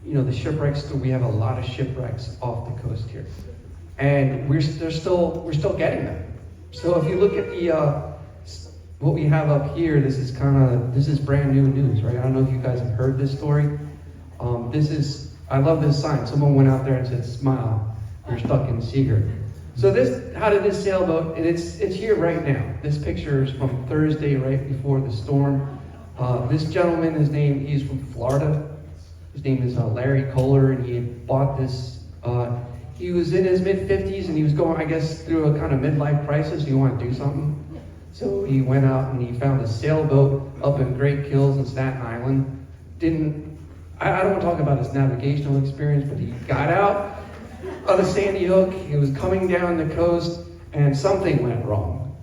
the shipwrecks. We have a lot of shipwrecks off the coast here, and we're still getting them. So if you look at the what we have up here, this is brand new news, right? I don't know if you guys have heard this story. I love this sign. Someone went out there and said, "Smile, you're stuck in Seagirt." So how did this sailboat? And it's here right now. This picture is from Thursday, right before the storm. This gentleman, he's from Florida. His name is Larry Kohler, and he had bought this. He was in his mid-50s, and he was going, I guess, through a kind of midlife crisis. He wanted to do something. So he went out and he found a sailboat up in Great Kills in Staten Island. I don't want to talk about his navigational experience, but he got out of the Sandy Hook. He was coming down the coast, and something went wrong.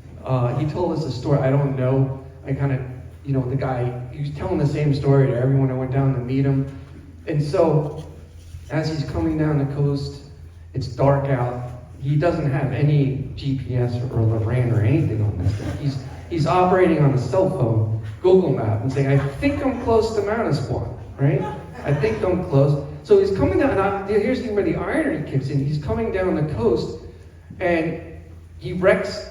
He told us a story. I don't know. I kind of, the guy, he was telling the same story to everyone that went down to meet him. And so, as he's coming down the coast, it's dark out. He doesn't have any GPS or LORAN or anything on this thing. He's operating on a cell phone, Google Map, and saying, "I think I'm close to Manasquan," right? "I think I'm close." So he's coming down, and here's where the irony kicks in. He's coming down the coast, and he wrecks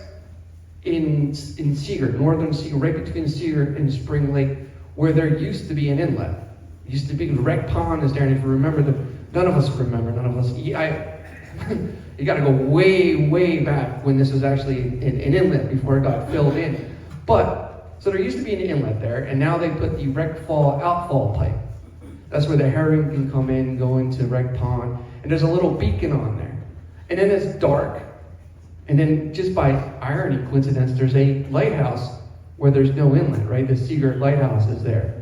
in Seagirt, northern Seagirt, right between Seagirt and Spring Lake, where there used to be an inlet. It used to be, the wreck pond is there, and if you remember, none of us remember, you got to go way, way back when this was actually an inlet before it got filled in. So there used to be an inlet there, and now they put the wreck outfall pipe. That's where the herring can come in, go into wreck pond, and there's a little beacon on there. And then it's dark, and then just by irony, coincidence, there's a lighthouse where there's no inlet, right? The Seagirt Lighthouse is there.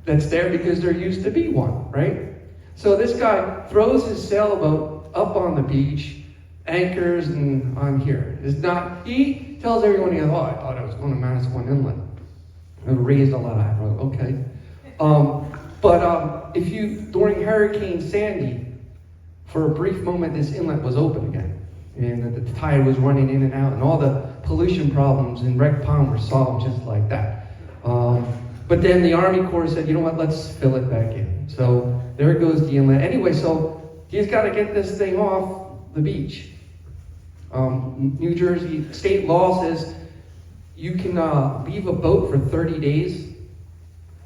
That's there because there used to be one, right? So this guy throws his sailboat up on the beach, anchors, and I'm here. He tells everyone, I thought I was going to Manasquan Inlet. It raised a lot of eyebrows. Okay. But during Hurricane Sandy, for a brief moment, this inlet was open again. And the tide was running in and out, and all the pollution problems in Wreck Pond were solved just like that. But then the Army Corps said, "You know what, let's fill it back in." So there goes the inlet. Anyway, so he's got to get this thing off the beach. New Jersey state law says you can leave a boat for 30 days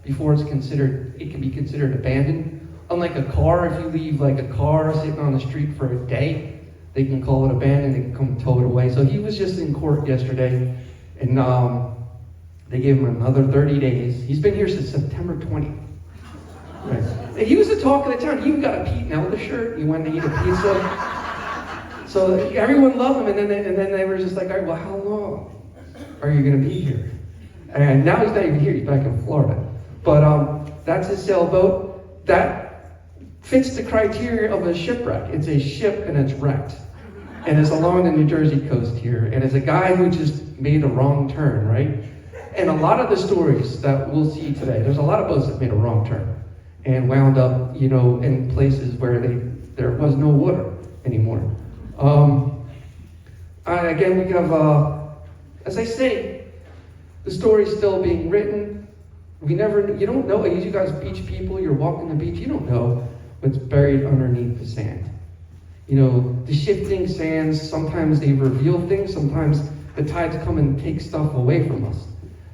before it can be considered abandoned. Unlike a car, if you leave like a car sitting on the street for a day, they can call it abandoned, they can come tow it away. So he was just in court yesterday, and they gave him another 30 days. He's been here since September 20th. Right. And he was the talk of the town. He even got a Pete Nelda shirt. He went to eat a pizza. So everyone loved him, and then they were just like, "All right, well, how long are you going to be here?" And now he's not even here. He's back in Florida. But that's his sailboat. That fits the criteria of a shipwreck. It's a ship, and it's wrecked. And it's along the New Jersey coast here. And it's a guy who just made a wrong turn, right? And a lot of the stories that we'll see today, there's a lot of boats that made a wrong turn and wound up, in places where there was no water anymore. Again, we have, as I say, the story's still being written. You don't know, you guys beach people, you're walking the beach, you don't know what's buried underneath the sand. The shifting sands, sometimes they reveal things, sometimes the tides come and take stuff away from us.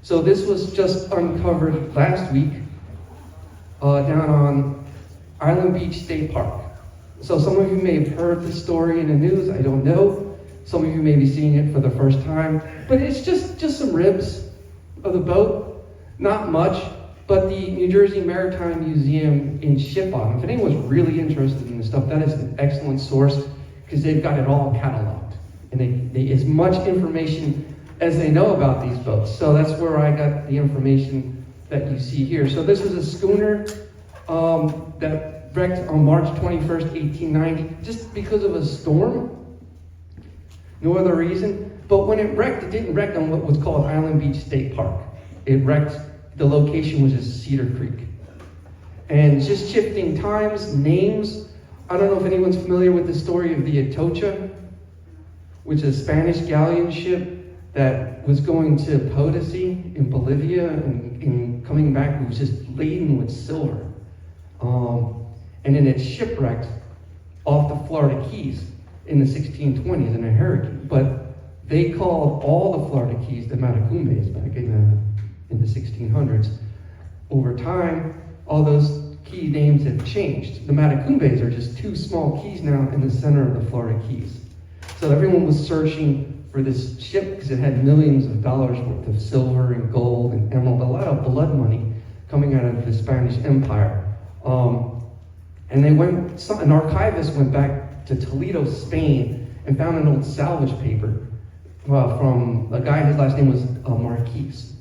So this was just uncovered last week down on Island Beach State Park. So some of you may have heard the story in the news, I don't know. Some of you may be seeing it for the first time. But it's just some ribs of the boat, not much. But the New Jersey Maritime Museum in Shipwrecks, if anyone's really interested in this stuff, that is an excellent source because they've got it all cataloged. And they as much information as they know about these boats. So that's where I got the information that you see here. So this is a schooner that wrecked on March 21st, 1890, just because of a storm. No other reason. But when it wrecked, it didn't wreck on what was called Island Beach State Park. It wrecked, the location was just Cedar Creek. And just shifting times, names. I don't know if anyone's familiar with the story of the Atocha, which is a Spanish galleon ship that was going to Potosi in Bolivia, and coming back, it was just laden with silver. And and then it shipwrecked off the Florida Keys in the 1620s in a hurricane. But they called all the Florida Keys the Matacumbes back in the 1600s. Over time, all those key names have changed. The Matacumbes are just two small keys now in the center of the Florida Keys. So everyone was searching for this ship because it had millions of dollars worth of silver and gold and emerald, a lot of blood money coming out of the Spanish Empire. And an archivist went back to Toledo, Spain, and found an old salvage paper from a guy, his last name was Marquise.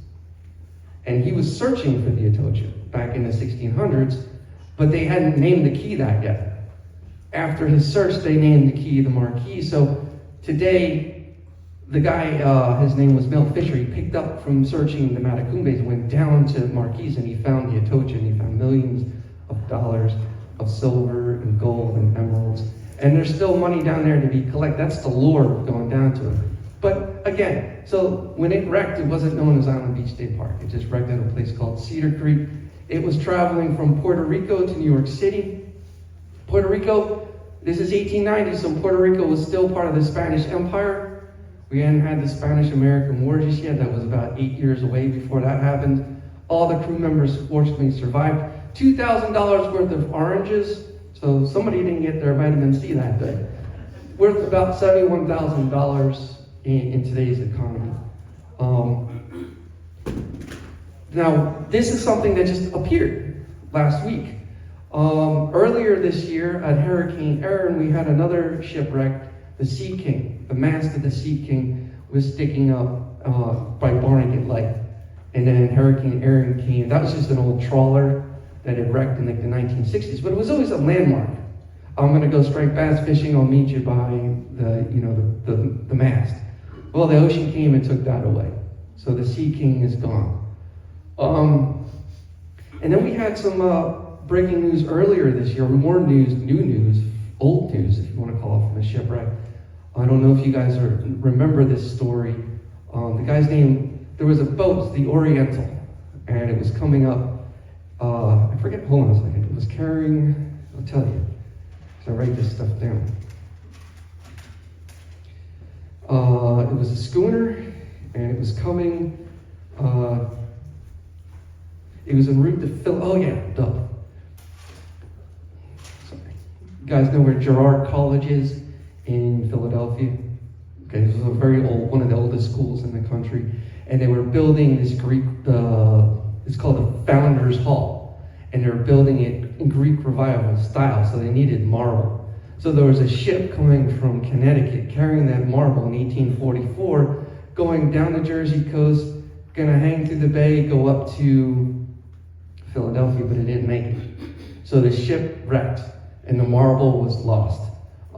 And he was searching for the Atocha back in the 1600s, but they hadn't named the key that yet. After his search, they named the key the Marquis. So today, the guy, his name was Mel Fisher, he picked up from searching the Matacumbes, went down to Marquis, and he found the Atocha, and he found millions of dollars of silver and gold and emeralds. And there's still money down there to be collected. That's the lure of going down to it. But again, so when it wrecked, it wasn't known as Island Beach State Park. It just wrecked at a place called Cedar Creek. It was traveling from Puerto Rico to New York City. Puerto Rico, this is 1890, so Puerto Rico was still part of the Spanish Empire. We hadn't had the Spanish-American War just yet. That was about 8 years away before that happened. All the crew members fortunately survived. $2,000 worth of oranges, so somebody didn't get their vitamin C that day. Worth about $71,000 in today's economy. Now, this is something that just appeared last week. Earlier this year at Hurricane Erin, we had another shipwreck, the Sea King. The mast of the Sea King was sticking up by Barnegat Lake. And then Hurricane Erin came. That was just an old trawler that had wrecked in like the 1960s, but it was always a landmark. I'm gonna go striped bass fishing, I'll meet you by the mast. Well, the ocean came and took that away. So the Sea King is gone. And then we had some breaking news earlier this year, more news, new news, old news, if you want to call it, from a shipwreck. I don't know if you guys remember this story. The guy's name, there was a boat, the Oriental, and it was coming up, I forget, hold on a second, it was carrying, I'll tell you, so I write this stuff down. It was a schooner, and it was coming, it was en route to sorry. You guys know where Girard College is in Philadelphia? Okay, this was a very old, one of the oldest schools in the country. And they were building this Greek, it's called the Founders Hall. And they were building it in Greek Revival style, so they needed marble. So there was a ship coming from Connecticut carrying that marble in 1844, going down the Jersey coast, gonna hang through the bay, go up to Philadelphia, but it didn't make it. So the ship wrecked, and the marble was lost.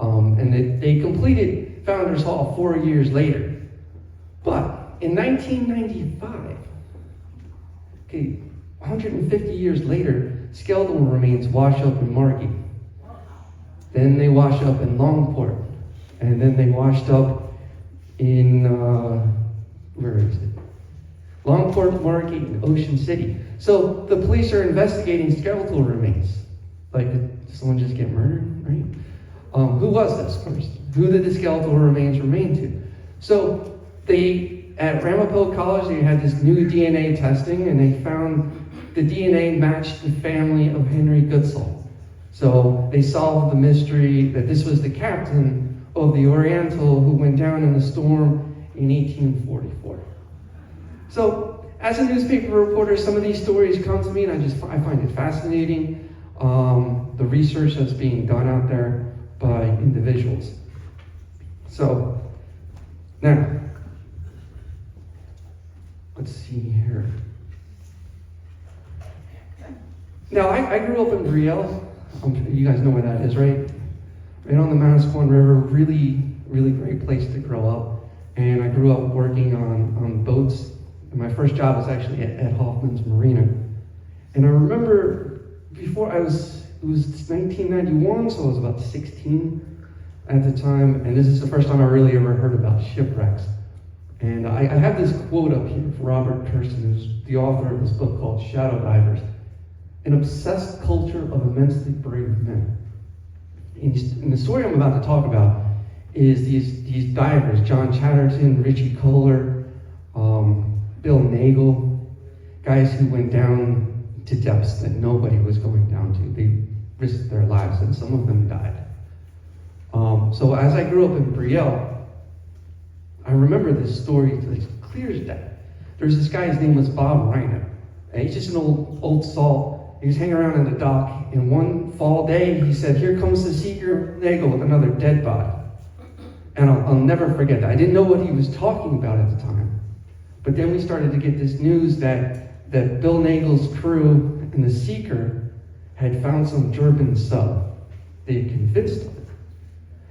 And they completed Founders Hall 4 years later. But in 1995, okay, 150 years later, skeletal remains wash up in Margate. Then they wash up in Longport. And then they washed up in, where is it? Longport, Margate, and Ocean City. So the police are investigating skeletal remains. Like, did someone just get murdered, right? Who was this first? Who did the skeletal remains remain to? So at Ramapo College, they had this new DNA testing, and they found the DNA matched the family of Henry Goodsall. So they solved the mystery that this was the captain of the Oriental who went down in the storm in 1844. So as a newspaper reporter, some of these stories come to me, and I find it fascinating. The research that's being done out there by individuals. So now, let's see here. Now, I grew up in Brielle. You guys know where that is, right? Right on the Manasquan River. Really, really great place to grow up. And I grew up working on boats. And my first job was actually at Hoffman's Marina. And I remember it was 1991, so I was about 16 at the time. And this is the first time I really ever heard about shipwrecks. And I have this quote up here from Robert Kirsten, who's the author of this book called Shadow Divers. an obsessed culture of immensely brave men. And the story I'm about to talk about is these divers, John Chatterton, Richie Kohler, Bill Nagel, guys who went down to depths that nobody was going down to. They risked their lives, and some of them died. So as I grew up in Brielle, I remember this story as clear as day. There's this guy, his name was Bob Reiner, and he's just an old salt. He was hanging around in the dock, and one fall day, he said, "Here comes the Seeker Nagel with another dead body." And I'll never forget that. I didn't know what he was talking about at the time. But then we started to get this news that Bill Nagel's crew and the Seeker had found some German sub. They had convinced them.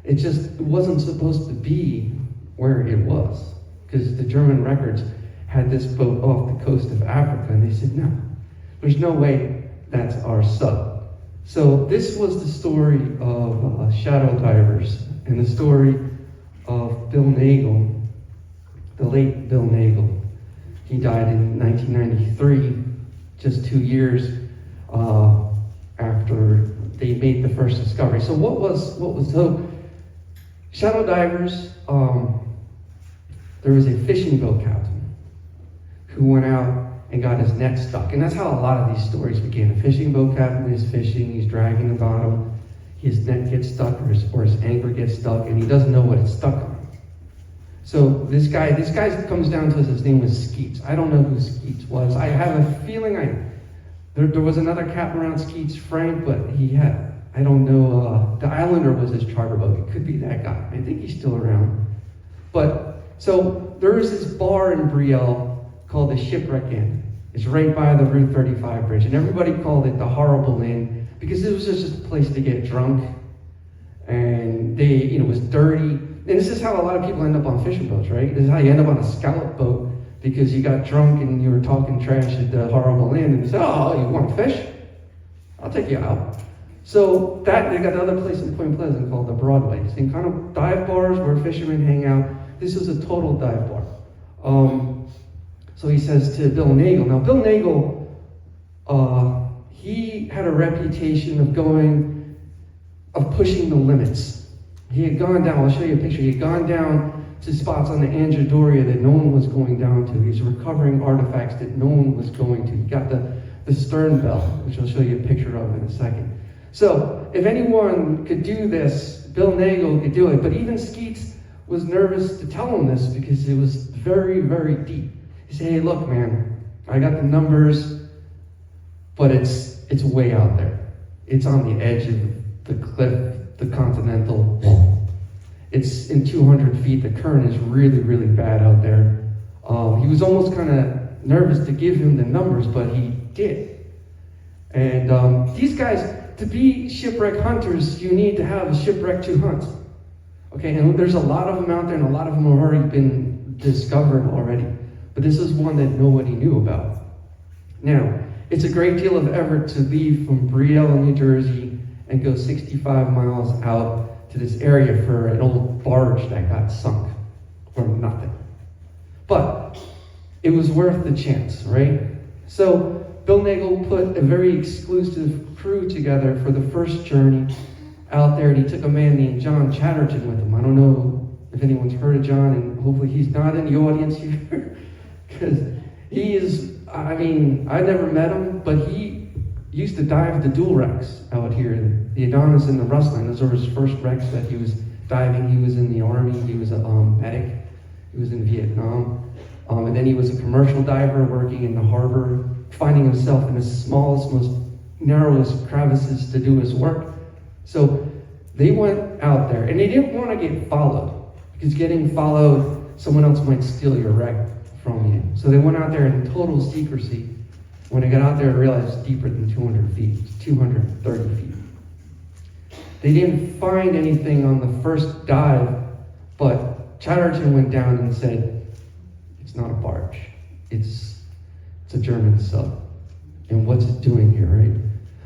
It wasn't supposed to be where it was, because the German records had this boat off the coast of Africa, and they said, no, there's no way that's our sub. So this was the story of shadow divers, and the story of Bill Nagel, the late Bill Nagel. He died in 1993, just 2 years after they made the first discovery. So so shadow divers, there was a fishing boat captain who went out and got his net stuck. And that's how a lot of these stories began. A fishing boat captain is fishing, he's dragging the bottom, his net gets stuck or his anchor gets stuck, and he doesn't know what it's stuck on. So this guy comes down to us, his name was Skeets. I don't know who Skeets was. I have a feeling there was another captain around Skeets, Frank, but I don't know, the Islander was his charter boat. It could be that guy. I think he's still around. But, so there was this bar in Brielle called the Shipwreck Inn. It's right by the Route 35 bridge, and everybody called it the Horrible Inn because it was just a place to get drunk, and it was dirty. And this is how a lot of people end up on fishing boats, right? This is how you end up on a scallop boat, because you got drunk and you were talking trash at the Horrible Inn, and you said, "Oh, you want to fish? I'll take you out." So they got another place in Point Pleasant called the Broadway. Same kind of dive bars where fishermen hang out. This is a total dive bar. So he says to Bill Nagel. Now, Bill Nagel, he had a reputation of pushing the limits. He had gone down, I'll show you a picture, he had gone down to spots on the Angedoria that no one was going down to. He was recovering artifacts that no one was going to. He got the stern bell, which I'll show you a picture of in a second. So, if anyone could do this, Bill Nagel could do it, but even Skeets was nervous to tell him this because it was very, very deep. He said, "Hey, look, man, I got the numbers, but it's way out there. It's on the edge of the cliff, the continental wall. It's in 200 feet. The current is really, really bad out there." He was almost kind of nervous to give him the numbers, but he did. And these guys, to be shipwreck hunters, you need to have a shipwreck to hunt. Okay, and there's a lot of them out there, and a lot of them have already been discovered already. But this is one that nobody knew about. Now, it's a great deal of effort to leave from Brielle, New Jersey, and go 65 miles out to this area for an old barge that got sunk for nothing. But it was worth the chance, right? So Bill Nagel put a very exclusive crew together for the first journey out there, and he took a man named John Chatterton with him. I don't know if anyone's heard of John, and hopefully he's not in the audience here, because he is, I've never met him, but he used to dive the dual wrecks out here, the Adonis and the Rustline. Those were his first wrecks that he was diving. He was in the Army, he was a medic, he was in Vietnam, and then he was a commercial diver working in the harbor, finding himself in the smallest, most narrowest crevices to do his work. So they went out there, and they didn't want to get followed, because getting followed, someone else might steal your wreck from you. So they went out there in total secrecy. When they got out there, they realized it's deeper than 200 feet, it's 230 feet. They didn't find anything on the first dive, but Chatterton went down and said, "It's not a barge, it's a German sub. And what's it doing here, right?"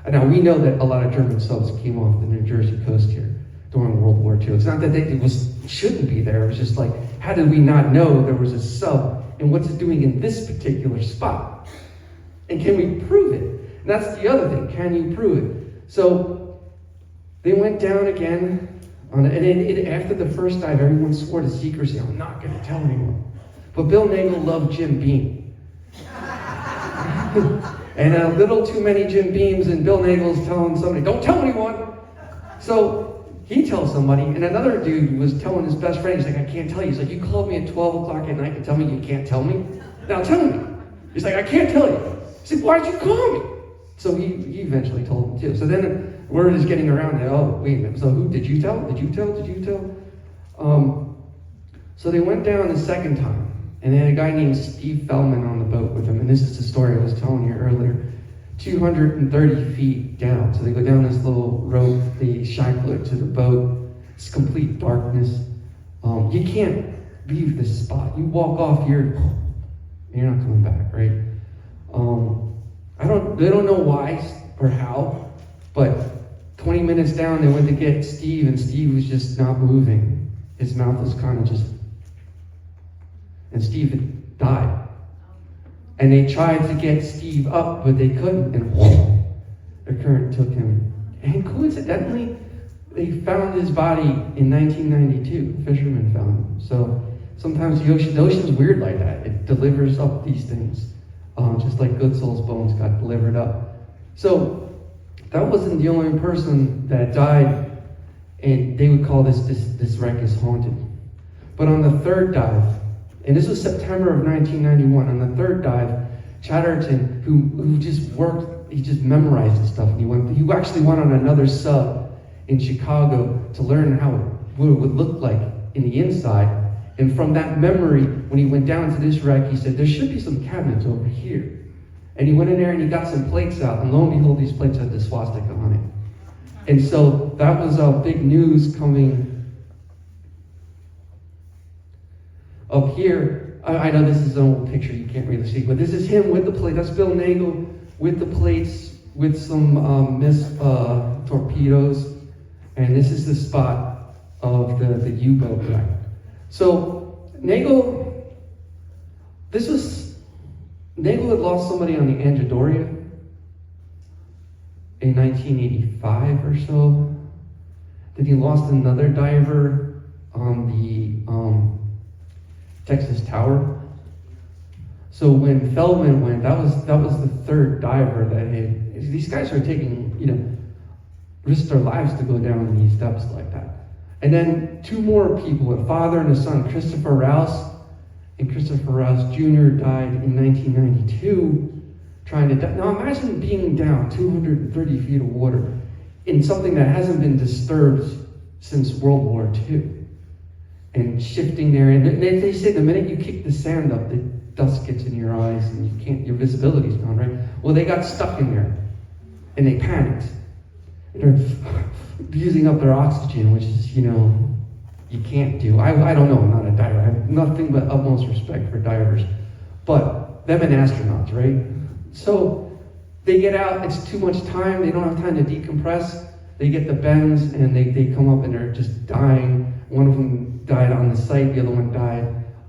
And now we know that a lot of German subs came off the New Jersey coast here during World War II. It's not that shouldn't be there. It was just like, how did we not know there was a sub, and what's it doing in this particular spot? And can we prove it? And that's the other thing. Can you prove it? So they went down again. After the first dive, everyone swore to secrecy. I'm not going to tell anyone. But Bill Nagel loved Jim Beam. And a little too many Jim Beams, and Bill Nagel's telling somebody, don't tell anyone. So he tells somebody, and another dude was telling his best friend, he's like, I can't tell you. He's like, you called me at 12 o'clock at night to tell me you can't tell me? Now tell me. He's like, I can't tell you. He said, why'd you call me? So he eventually told him too. So then word is getting around that, oh, wait a minute. So who did you tell? Did you tell? Did you tell? So they went down the second time. And they had a guy named Steve Feldman on the boat with him. And this is the story I was telling you earlier. 230 feet down. So they go down this little rope. They shackle it to the boat. It's complete darkness. You can't leave this spot. You walk off here, you're not coming back, right? They don't know why or how, but 20 minutes down, they went to get Steve, and Steve was just not moving. His mouth was kind of just... And Steve had died. And they tried to get Steve up, but they couldn't. And the current took him. And coincidentally, they found his body in 1992. Fishermen found him. So sometimes the ocean's weird like that. It delivers up these things. Just like Goodsoul's bones got delivered up. So that wasn't the only person that died. And they would call this wreck is haunted. But on the third dive, and this was September of 1991. On the third dive, Chatterton, who just worked, he just memorized the stuff. And he actually went on another sub in Chicago to learn what it would look like in the inside. And from that memory, when he went down to this wreck, he said, there should be some cabinets over here. And he went in there and he got some plates out. And lo and behold, these plates had the swastika on it. And so that was big news coming up here. I know this is an old picture, you can't really see, but this is him with the plate. That's Bill Nagel with the plates, with some missed torpedoes. And this is the spot of the U-boat wreck. So Nagel had lost somebody on the Angedoria in 1985 or so. Then he lost another diver on the Texas Tower. So when Feldman went, that was the third diver that had. These guys are taking, risked their lives to go down these depths like that. And then two more people, a father and a son, Christopher Rouse, and Christopher Rouse Jr. died in 1992 trying to dive. Now imagine being down 230 feet of water in something that hasn't been disturbed since World War II. And shifting there, and they say the minute you kick the sand up, the dust gets in your eyes and your visibility's gone, right? Well, they got stuck in there, and they panicked. And they're using up their oxygen, which is, you can't do. I don't know, I'm not a diver. I have nothing but utmost respect for divers. But them and astronauts, right? So they get out, it's too much time, they don't have time to decompress. They get the bends, and they come up and they're just dying. One of them died on the site, the other one died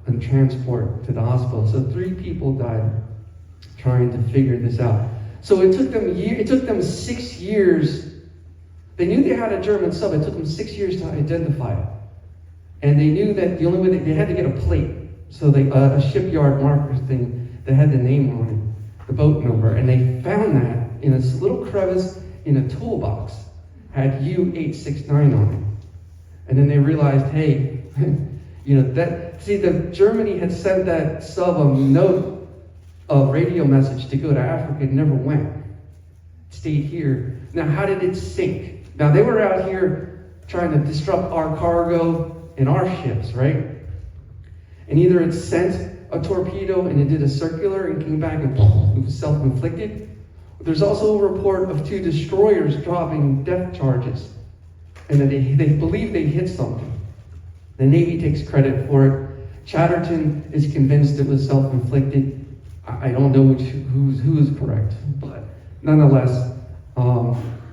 on transport to the hospital. So 3 people died trying to figure this out. So it took them 6 years. They knew they had a German sub. It took them 6 years to identify it. And they knew that the only way they had to get a plate. So a shipyard marker thing that had the name on it, the boat number. And they found that in this little crevice in a toolbox, had U869 on it. And then they realized, hey, Germany had sent that sub a note of radio message to go to Africa. It never went. It stayed here. Now, how did it sink? Now, they were out here trying to disrupt our cargo and our ships, right? And either it sent a torpedo and it did a circular and came back and it was self-inflicted. There's also a report of 2 destroyers dropping depth charges. And then they believe they hit something. The Navy takes credit for it. Chatterton is convinced it was self-inflicted. I don't know who is correct, but nonetheless,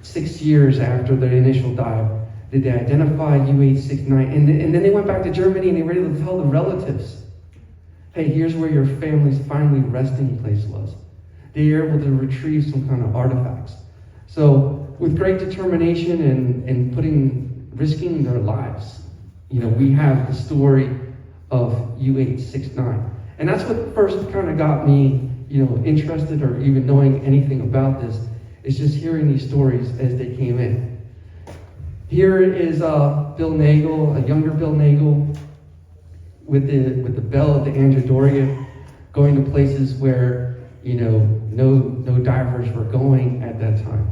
6 years after the initial dive, did they identify U869? And then they went back to Germany and they were able to tell the relatives, hey, here's where your family's finally resting place was. they are able to retrieve some kind of artifacts. So with great determination and risking their lives, we have the story of U-869. And that's what first kind of got me, interested or even knowing anything about this, is just hearing these stories as they came in. Here is Bill Nagel, a younger Bill Nagel, with the bell at the Androdoria, going to places where no divers were going at that time.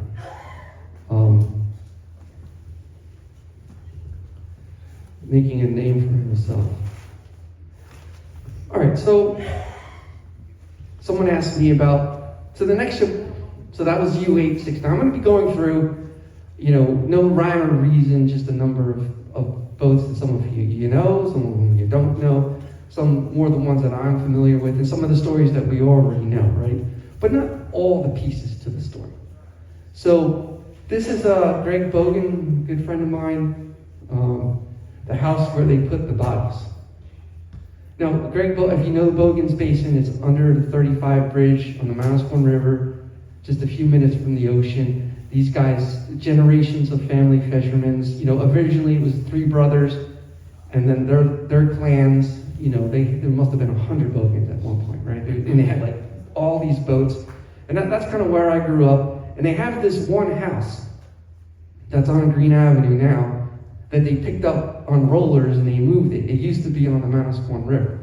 Making a name for himself. All right, so someone asked me about the next ship. So that was U-869. I'm going to be going through, no rhyme or reason, just a number of boats that some of you know, some of them you don't know, some more the ones that I'm familiar with, and some of the stories that we already know, right? But not all the pieces to the story. So this is Greg Bogan, a good friend of mine, the house where they put the bodies. Now, if you know the Bogan's Basin, it's under the 35 bridge on the Manasquan River, just a few minutes from the ocean. These guys, generations of family fishermen, originally it was 3 brothers, and then their clans, there must have been 100 Bogans at one point, right? And they had like all these boats, and that's kind of where I grew up. And they have this one house that's on Green Avenue now that they picked up on rollers and they moved it. It used to be on the Manasquan River.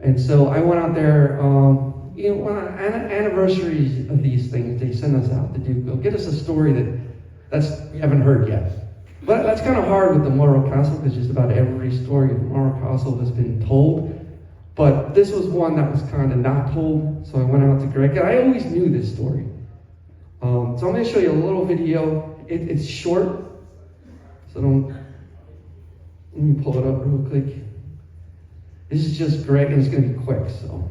And so I went out there, on anniversaries of these things, they send us out to go get us a story we haven't heard yet. But that's kind of hard with the Morro Castle, because just about every story of the Morro Castle has been told. But this was one that was kind of not told, so I went out to Greg. I always knew this story. So I'm going to show you a little video. It's short, so let me pull it up real quick. This is just Greg, and it's going to be quick, so.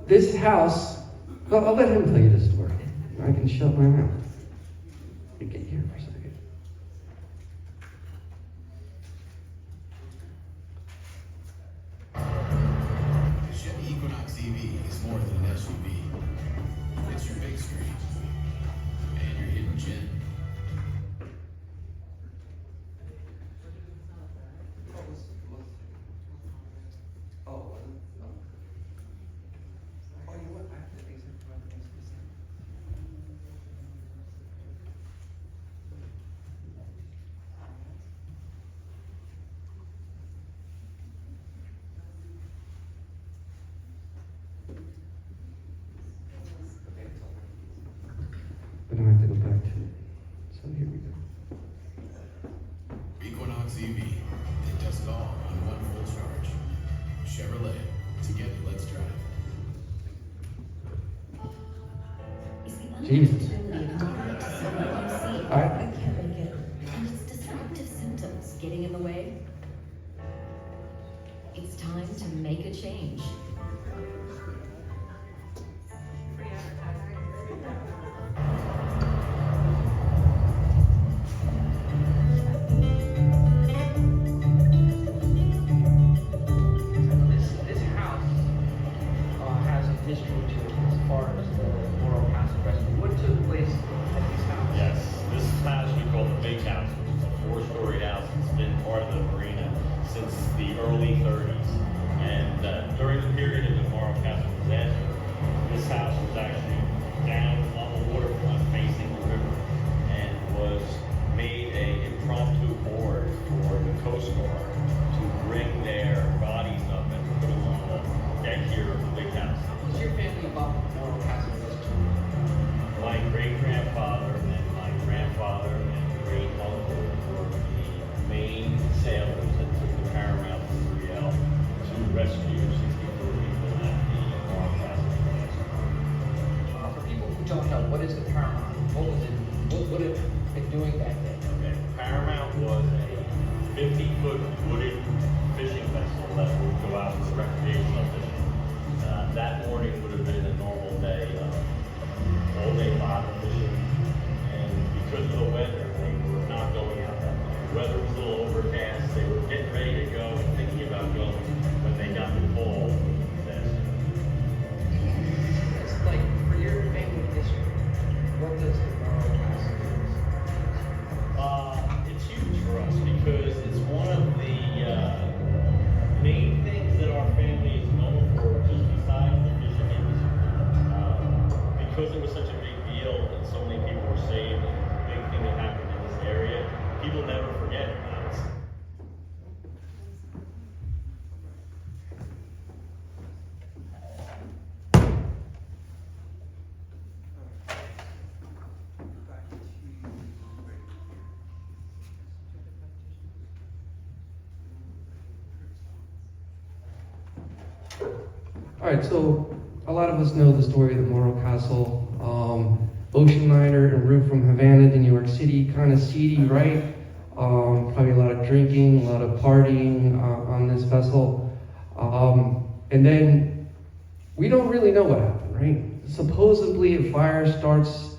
This house, I'll let him tell you the story. I can shut my mouth. Let me get here for a second. Chevy Equinox EV is more than an SUV. It's your big screen and your hidden gem. But I have to go back to it. So here we go. Equinox EV. It does it all on one full charge. Chevrolet. Together, let's drive. Jesus. I can't make it. And its disruptive symptoms getting in the way. It's time to make a change. This house has a history to it as far as the Morro Castle Rescue. What took place at this house? Yes, this house we call the Big House, which is a 4-story house. It's been part of the marina since the early 30s. And during the period of the Morro Castle disaster, this house was actually down on the waterfront facing the river and was made an impromptu board for the Coast Guard to bring their bodies up and put them on the deck here of the Big House. Was your family involved with Morro Castle Rescue? My great-grandfather and my grandfather and great-uncle were the main sailors that took the Paramount 3L to rescue 64 people at the Morro Castle disaster. For people who don't know, what is the Paramount? What was it? What would it been doing back then? Okay, Paramount was a 50-foot wooden fishing vessel that would go out for recreational fishing. That morning would have been a normal day of all-day bottom fishing, and because of the weather, they were not going out that day. The weather was a little overcast. They were getting ready to go and thinking about going when they got the call because it was such a big deal and so many people were saved and a big thing that happened in this area, people never forget about it. All right, so a lot of us know the story of the Morro Castle. Ocean liner en route from Havana to New York City, kind of seedy, right? Probably a lot of drinking, a lot of partying on this vessel. And then we don't really know what happened, right? Supposedly a fire starts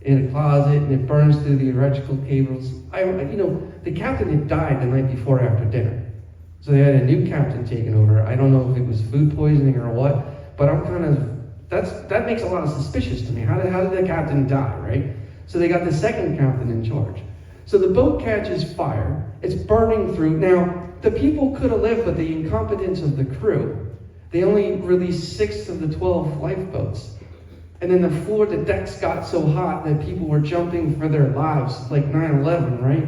in a closet and it burns through the electrical cables. The captain had died the night before after dinner. So they had a new captain taking over. I don't know if it was food poisoning or what, but that makes a lot of suspicious to me. How did the captain die, right? So they got the second captain in charge. So the boat catches fire. It's burning through. Now, the people could have lived, but the incompetence of the crew, they only released 6 of the 12 lifeboats. And then the decks got so hot that people were jumping for their lives, like 9/11, right?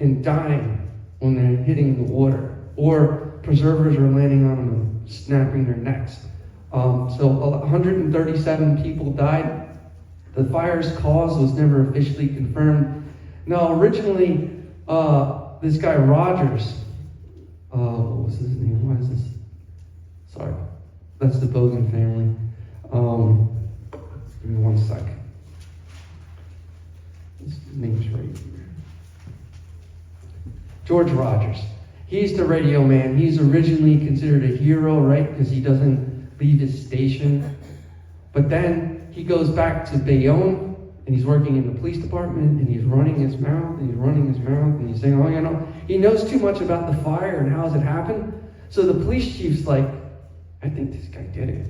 And dying when they're hitting the water. Or preservers are landing on them and snapping their necks. So 137 people died. The fire's cause was never officially confirmed. Now, originally, this guy Rogers, what was his name? Why is this? Sorry, that's the Bogan family. Give me 1 sec. His name's right here. George Rogers. He's the radio man. He's originally considered a hero, right? Because he doesn't leave his station. But then he goes back to Bayonne, and he's working in the police department, and he's running his mouth, and he's saying, he knows too much about the fire and how it happened. So the police chief's like, I think this guy did it.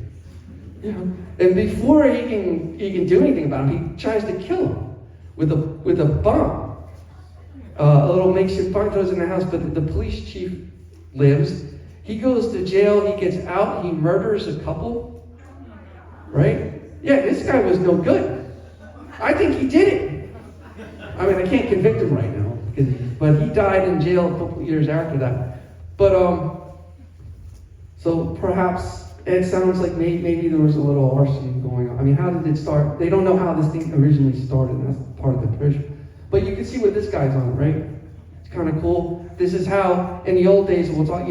And before he can do anything about him, he tries to kill him with a bomb. A little makeshift bomb throws in the house, but the police chief lives. He goes to jail, he gets out, he murders a couple, right? Yeah, this guy was no good. I think he did it. I mean, I can't convict him right now, but he died in jail a couple years after that. But, so perhaps it sounds like maybe there was a little arson going on. I mean, how did it start? They don't know how this thing originally started, and that's part of the pressure. But you can see what this guy's on, right? It's kind of cool. This is how, in the old days, we'll talk,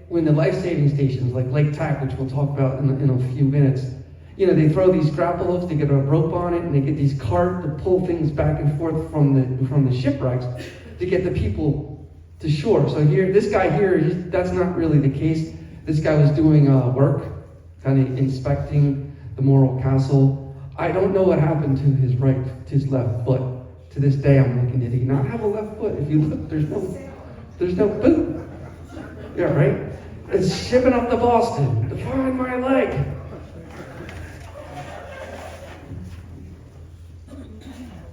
when the life-saving stations, like Lake Tack, which we'll talk about in a few minutes, they throw these grapple hooks, they get a rope on it, and they get these carts to pull things back and forth from the shipwrecks to get the people to shore. So here, this guy here, that's not really the case. This guy was doing work, kind of inspecting the Morro Castle. I don't know what happened to his left foot. To this day, I'm looking, did he not have a left foot? If you look, there's no boot. Yeah, right? It's shipping up to Boston to find my leg.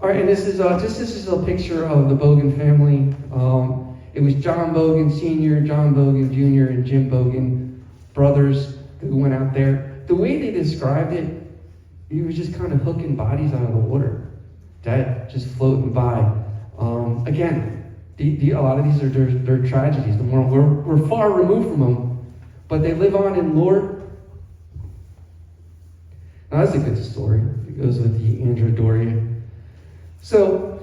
All right, and this is a picture of the Bogan family. It was John Bogan Sr., John Bogan Jr., and Jim Bogan, brothers, who went out there. The way they described it, he was just kind of hooking bodies out of the water. Dead, just floating by. Again, a lot of these are they're tragedies. We're far removed from them, but they live on in lore. Now that's a good story. It goes with the Andrew Doria. So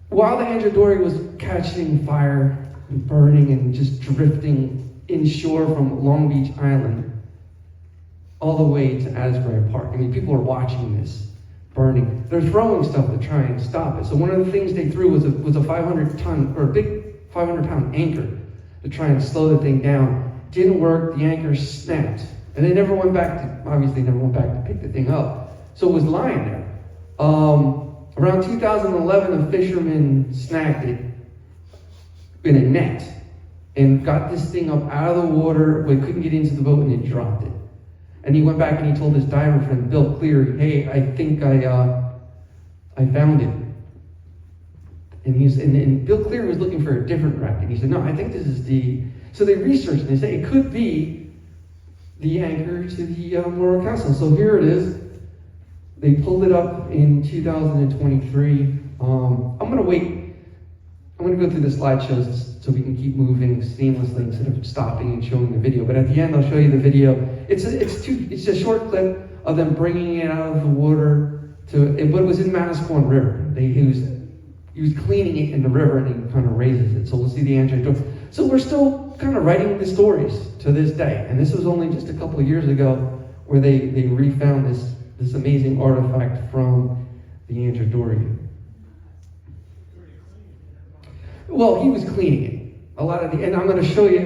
while the Andrew Doria was catching fire and burning and just drifting inshore from Long Beach Island all the way to Asbury Park, I mean, people are watching this burning. They're throwing stuff to try and stop it. So one of the things they threw was a 500-ton or a big 500-pound anchor to try and slow the thing down. Didn't work. The anchor snapped, and they never went back to pick the thing up. So it was lying there. Around 2011, a fisherman snagged it in a net and got this thing up out of the water, but couldn't get into the boat, and it dropped it. And he went back and he told his diver friend, Bill Cleary, hey, I think I found it. And Bill Cleary was looking for a different wreck. And he said, no, I think this is so they researched and they say it could be the anchor to the Morro Castle. So here it is. They pulled it up in 2023. I'm gonna wait. I'm gonna go through the slideshows so we can keep moving seamlessly instead of stopping and showing the video. But at the end, I'll show you the video. It's a short clip of them bringing it out of the water to what was in Manasquan River. He was cleaning it in the river, and he kind of raises it. So we'll see the Android. So we're still kind of writing the stories to this day. And this was only just a couple of years ago where they refound this amazing artifact from the Androdorian. Well, he was cleaning it. And I'm going to show you,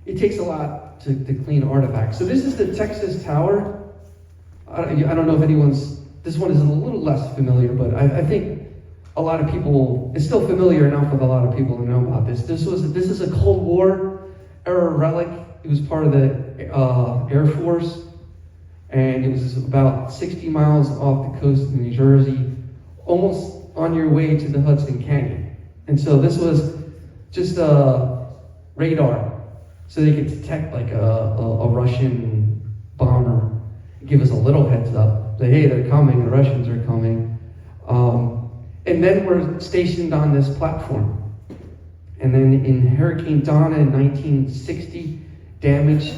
it takes a lot to clean artifacts. So this is the Texas Tower. I don't know if this one is a little less familiar, but I think a lot of people, it's still familiar enough with a lot of people to know about this. This is a Cold War era relic. It was part of the Air Force, and it was about 60 miles off the coast of New Jersey, almost on your way to the Hudson Canyon. And so this was just a radar, so they could detect like a Russian bomber, give us a little heads up, say, hey, they're coming, the Russians are coming. And then we're stationed on this platform. And then in Hurricane Donna in 1960, damaged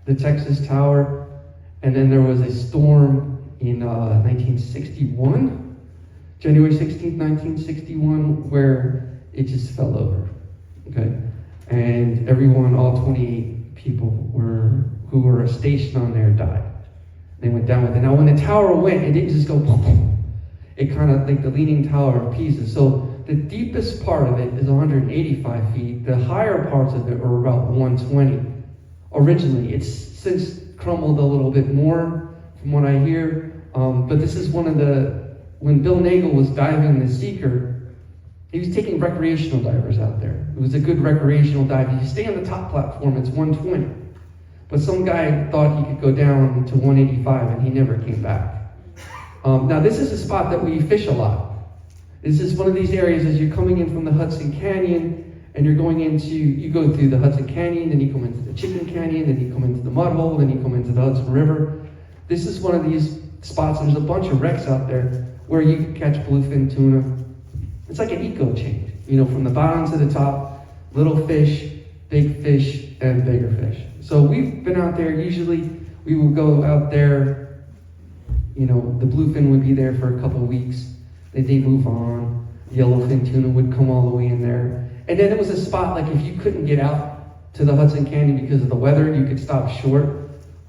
the Texas Tower. And then there was a storm in 1961, January 16th, 1961, where it just fell over, okay? And everyone, all 28 people who were stationed on there died. They went down with it. Now when the tower went, it didn't just go boom, boom. It kind of like the Leaning Tower of Pisa. So the deepest part of it is 185 feet. The higher parts of it were about 120. Originally, it's since crumbled a little bit more from what I hear. But this is when Bill Nagel was diving the Seeker, he was taking recreational divers out there. It was a good recreational dive. If you stay on the top platform, it's 120. But some guy thought he could go down to 185 and he never came back. Now this is a spot that we fish a lot. This is one of these areas as you're coming in from the Hudson Canyon and you go through the Hudson Canyon, then you come into the Chicken Canyon, then you come into the Mud Hole, then you come into the Hudson River. This is one of these spots, there's a bunch of wrecks out there where you can catch bluefin tuna. It's like an eco change, from the bottom to the top, little fish, big fish, and bigger fish. So we've been out there, usually we will go out there, the bluefin would be there for a couple of weeks, then they move on, yellowfin tuna would come all the way in there. And then it was a spot, like if you couldn't get out to the Hudson Canyon because of the weather, you could stop short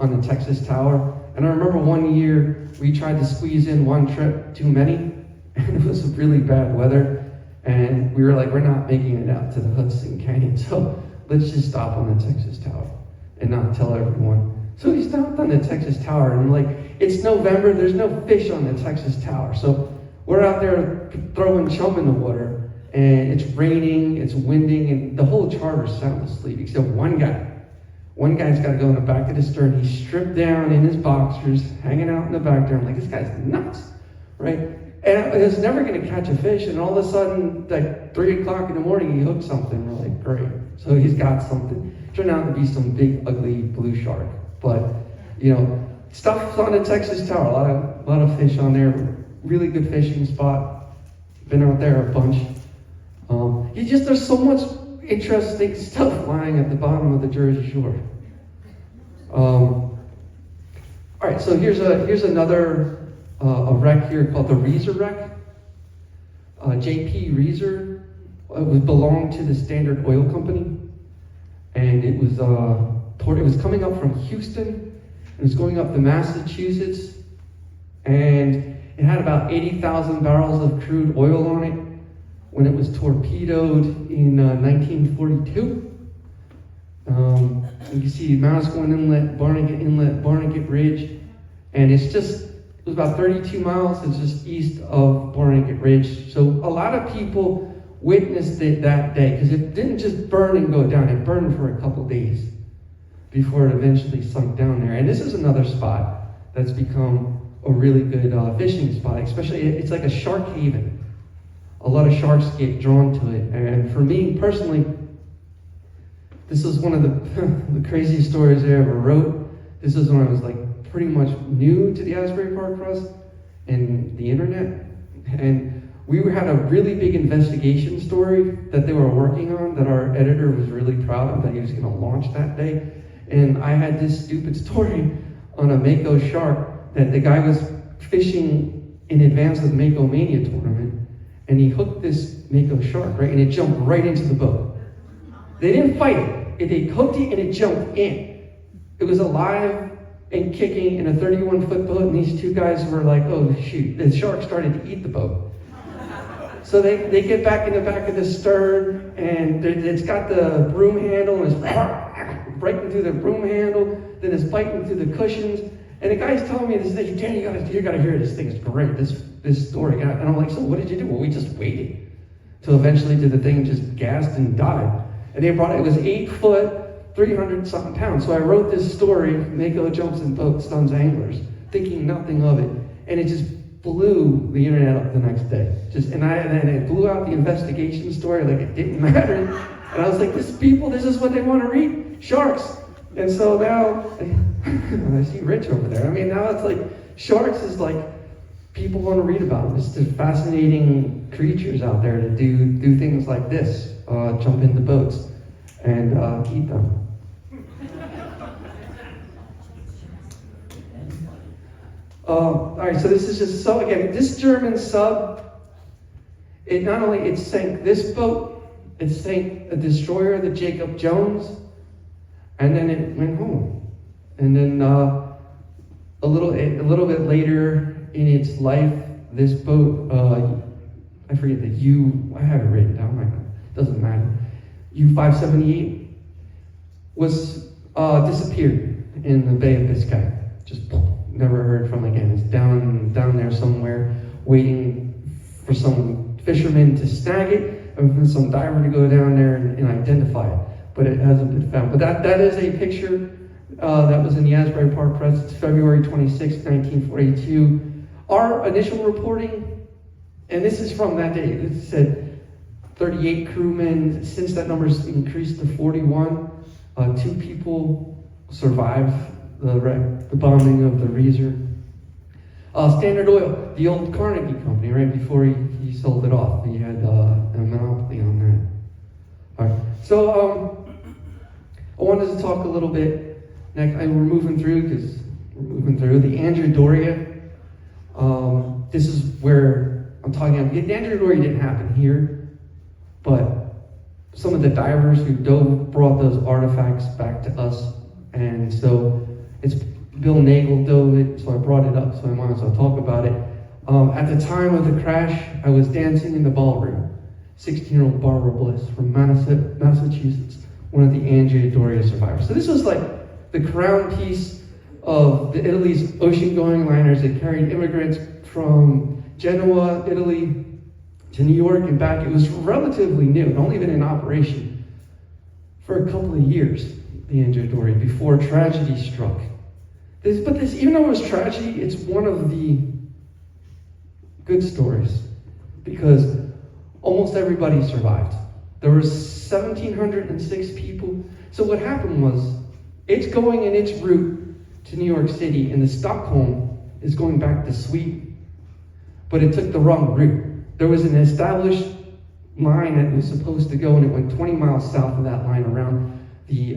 on the Texas Tower. And I remember one year, we tried to squeeze in one trip too many, and it was really bad weather. And we were like, we're not making it out to the Hudson Canyon, so let's just stop on the Texas Tower and not tell everyone. So we stopped on the Texas Tower, and it's November, there's no fish on the Texas Tower. So we're out there throwing chum in the water, and it's raining, it's winding, and the whole charter's sound asleep, except one guy. One guy's got to go in the back of the stern. He's stripped down in his boxers, hanging out in the back there. I'm like, this guy's nuts, right? And I was never going to catch a fish, and all of a sudden, like 3 o'clock in the morning, he hooked something. We're like, great. So he's got something. Turned out to be some big, ugly blue shark. But, stuff on the Texas Tower. A lot of fish on there. Really good fishing spot. Been out there a bunch. There's so much interesting stuff lying at the bottom of the Jersey Shore. All right, so here's another a wreck here called the Reeser wreck. J.P. Reeser belonged to the Standard Oil Company, and it was coming up from Houston. It was going up to Massachusetts, and it had about 80,000 barrels of crude oil on it when it was torpedoed in 1942. You can see Manasquan Inlet, Barnegat Ridge, and it was about 32 miles. It's just east of Barnegat Ridge. So a lot of people witnessed it that day because it didn't just burn and go down. It burned for a couple days before it eventually sunk down there. And this is another spot that's become a really good fishing spot. Especially, it's like a shark haven. A lot of sharks get drawn to it. And for me personally, This is one of the craziest stories I ever wrote. This is when I was like pretty much new to the Asbury Park Press and the internet. And we had a really big investigation story that they were working on that our editor was really proud of that he was going to launch that day. And I had this stupid story on a Mako shark that the guy was fishing in advance of the Mako Mania tournament, and he hooked this Mako shark, right? And it jumped right into the boat. They didn't fight it. They hooked it and it jumped in. It was alive and kicking in a 31-foot boat, and these two guys were like, oh shoot, the shark started to eat the boat. So they get back in the back of the stern, and it's got the broom handle, and it's breaking through the broom handle, then it's biting through the cushions. And the guy's telling me this thing, Dan, you gotta hear this thing, it's great, this story. And I'm like, so what did you do? Well, we just waited. Till eventually the thing just gassed and died. And they brought it was 8 foot, 300 something pounds. So I wrote this story, Mako jumps in boat, stuns anglers, thinking nothing of it. And it just blew the internet up the next day. And then it blew out the investigation story like it didn't matter. And I was like, this is what they want to read? Sharks. And so now, I see Rich over there. I mean, now it's like, sharks is like, people want to read about them. It's just fascinating creatures out there to do things like this, jump into boats and eat them. All right, so this is just, so again, this German sub, it sank this boat, it sank a destroyer, the Jacob Jones, and then it went home. And then a little bit later in its life, this boat, I forget I have it written down, it doesn't matter. U-578 was disappeared in the Bay of Biscay. Just never heard from again. It's down there somewhere, waiting for some fisherman to snag it, and for some diver to go down there and identify it. But it hasn't been found. But that is a picture that was in the Asbury Park Press. It's February 26, 1942. Our initial reporting, and this is from that day, it said 38 crewmen. Since that number's increased to 41, 2 people survived the bombing of the Reeser. Standard Oil, the old Carnegie company, right before he sold it off. He had a monopoly on that. All right, so I wanted to talk a little bit. Next, we're moving through the Andrew Doria. This is where I'm talking about. The Andrew Doria didn't happen here, but some of the divers who brought those artifacts back to us, and so it's Bill Nagel dove it, so I brought it up, so I might as well talk about it. At the time of the crash, I was dancing in the ballroom. 16-year-old Barbara Bliss from Massachusetts, one of the Andrea Doria survivors. So this was like the crown piece of the Italy's ocean-going liners that carried immigrants from Genoa, Italy, to New York and back. It was relatively new. It only been in operation for a couple of years, the Andrea Doria, before tragedy struck. Even though it was tragedy, it's one of the good stories because almost everybody survived. There were 1,706 people. So what happened was, it's going in its route to New York City, and the Stockholm is going back to Sweden. But it took the wrong route. There was an established line that was supposed to go, and it went 20 miles south of that line around the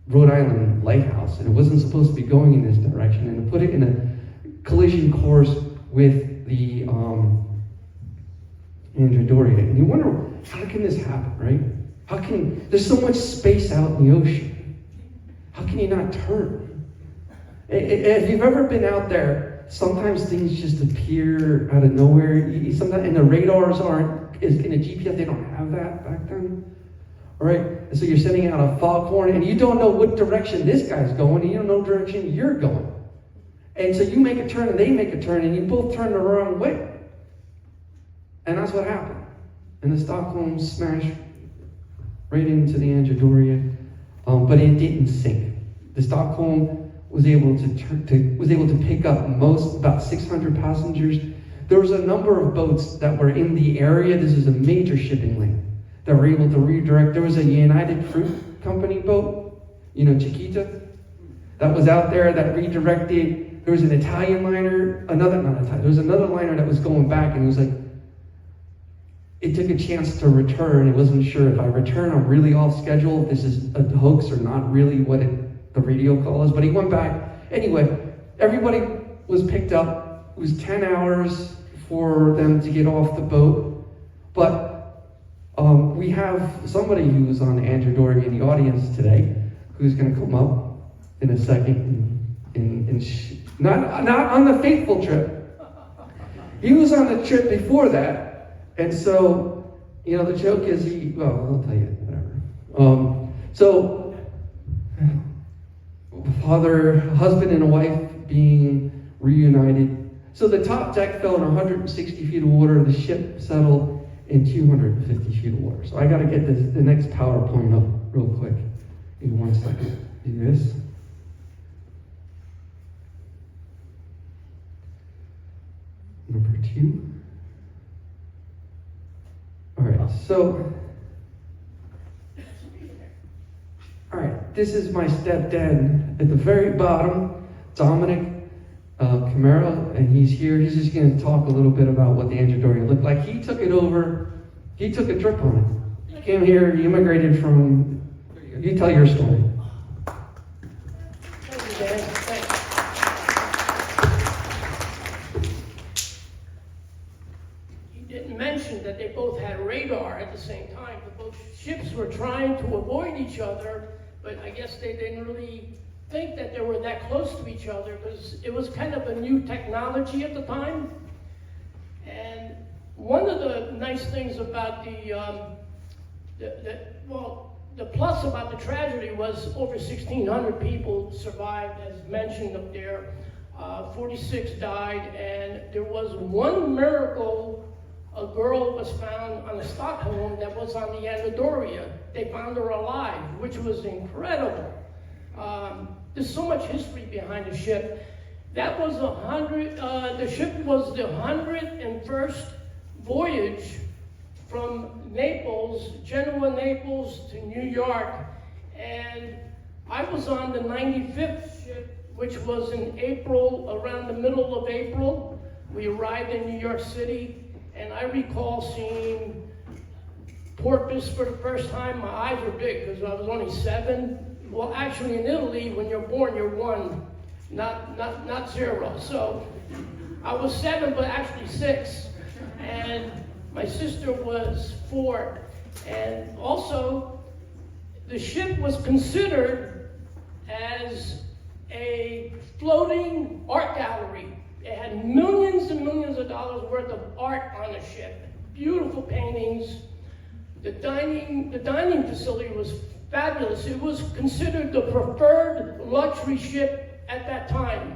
Rhode Island lighthouse, and it wasn't supposed to be going in this direction, and to put it in a collision course with the Andrea Doria. And you wonder, how can this happen, right? There's so much space out in the ocean. How can you not turn? If you've ever been out there, sometimes things just appear out of nowhere. And the radars aren't, in a GPS, they don't have that back then. All right, and so you're sending out a foghorn, and you don't know what direction this guy's going, and you don't know what direction you're going. And so you make a turn, and they make a turn, and you both turn the wrong way. And that's what happened. And the Stockholm smashed right into the Andrea Doria, but it didn't sink. The Stockholm was able to pick up about 600 passengers. There was a number of boats that were in the area. This is a major shipping lane that were able to redirect. There was a United Fruit Company boat, you know, Chiquita, that was out there that redirected. There was an Italian liner, there was another liner that was going back, and it was like, it took a chance to return. It wasn't sure if I return, I'm really off schedule, if this is a hoax or not really what the radio call is, but he went back. Anyway, everybody was picked up. It was 10 hours for them to get off the boat, but we have somebody who was on Andrew Dory in the audience today, who's going to come up in a second, not on the Faithful trip. He was on the trip before that, and so, you know, the joke is I'll tell you, whatever. So, husband and a wife being reunited. So the top deck fell in 160 feet of water, the ship settled in 250 feet of water. So I got to get the next PowerPoint up real quick. In 1 second. Do this. Number 2. All right, so, all right, this is my stepdad at the very bottom, Dominic Camaro, and he's here. He's just going to talk a little bit about what the Andrew Dory looked like. He took it over. He took a trip on it. He came here. He immigrated from. You tell your story. Thank you, Dan. Thanks. He didn't mention that they both had radar at the same time. Both ships were trying to avoid each other, but I guess they didn't really think that they were that close to each other because it was kind of a new technology at the time. And one of the nice things about the plus about the tragedy was over 1,600 people survived, as mentioned up there. 46 died, and there was one miracle. A girl was found on the Stockholm that was on the Anadoria. They found her alive, which was incredible. There's so much history behind the ship. That was the ship was the 101st voyage from Naples, Genoa, Naples to New York. And I was on the 95th ship, which was in April, around the middle of April. We arrived in New York City, and I recall seeing porpoise for the first time. My eyes were big because I was only 7. Well, actually, in Italy, when you're born, you're 1, not 0. So I was 7, but actually 6. And my sister was 4. And also, the ship was considered as a floating art gallery. It had millions and millions of dollars worth of art on the ship. Beautiful paintings. The dining facility was fabulous. It was considered the preferred luxury ship at that time.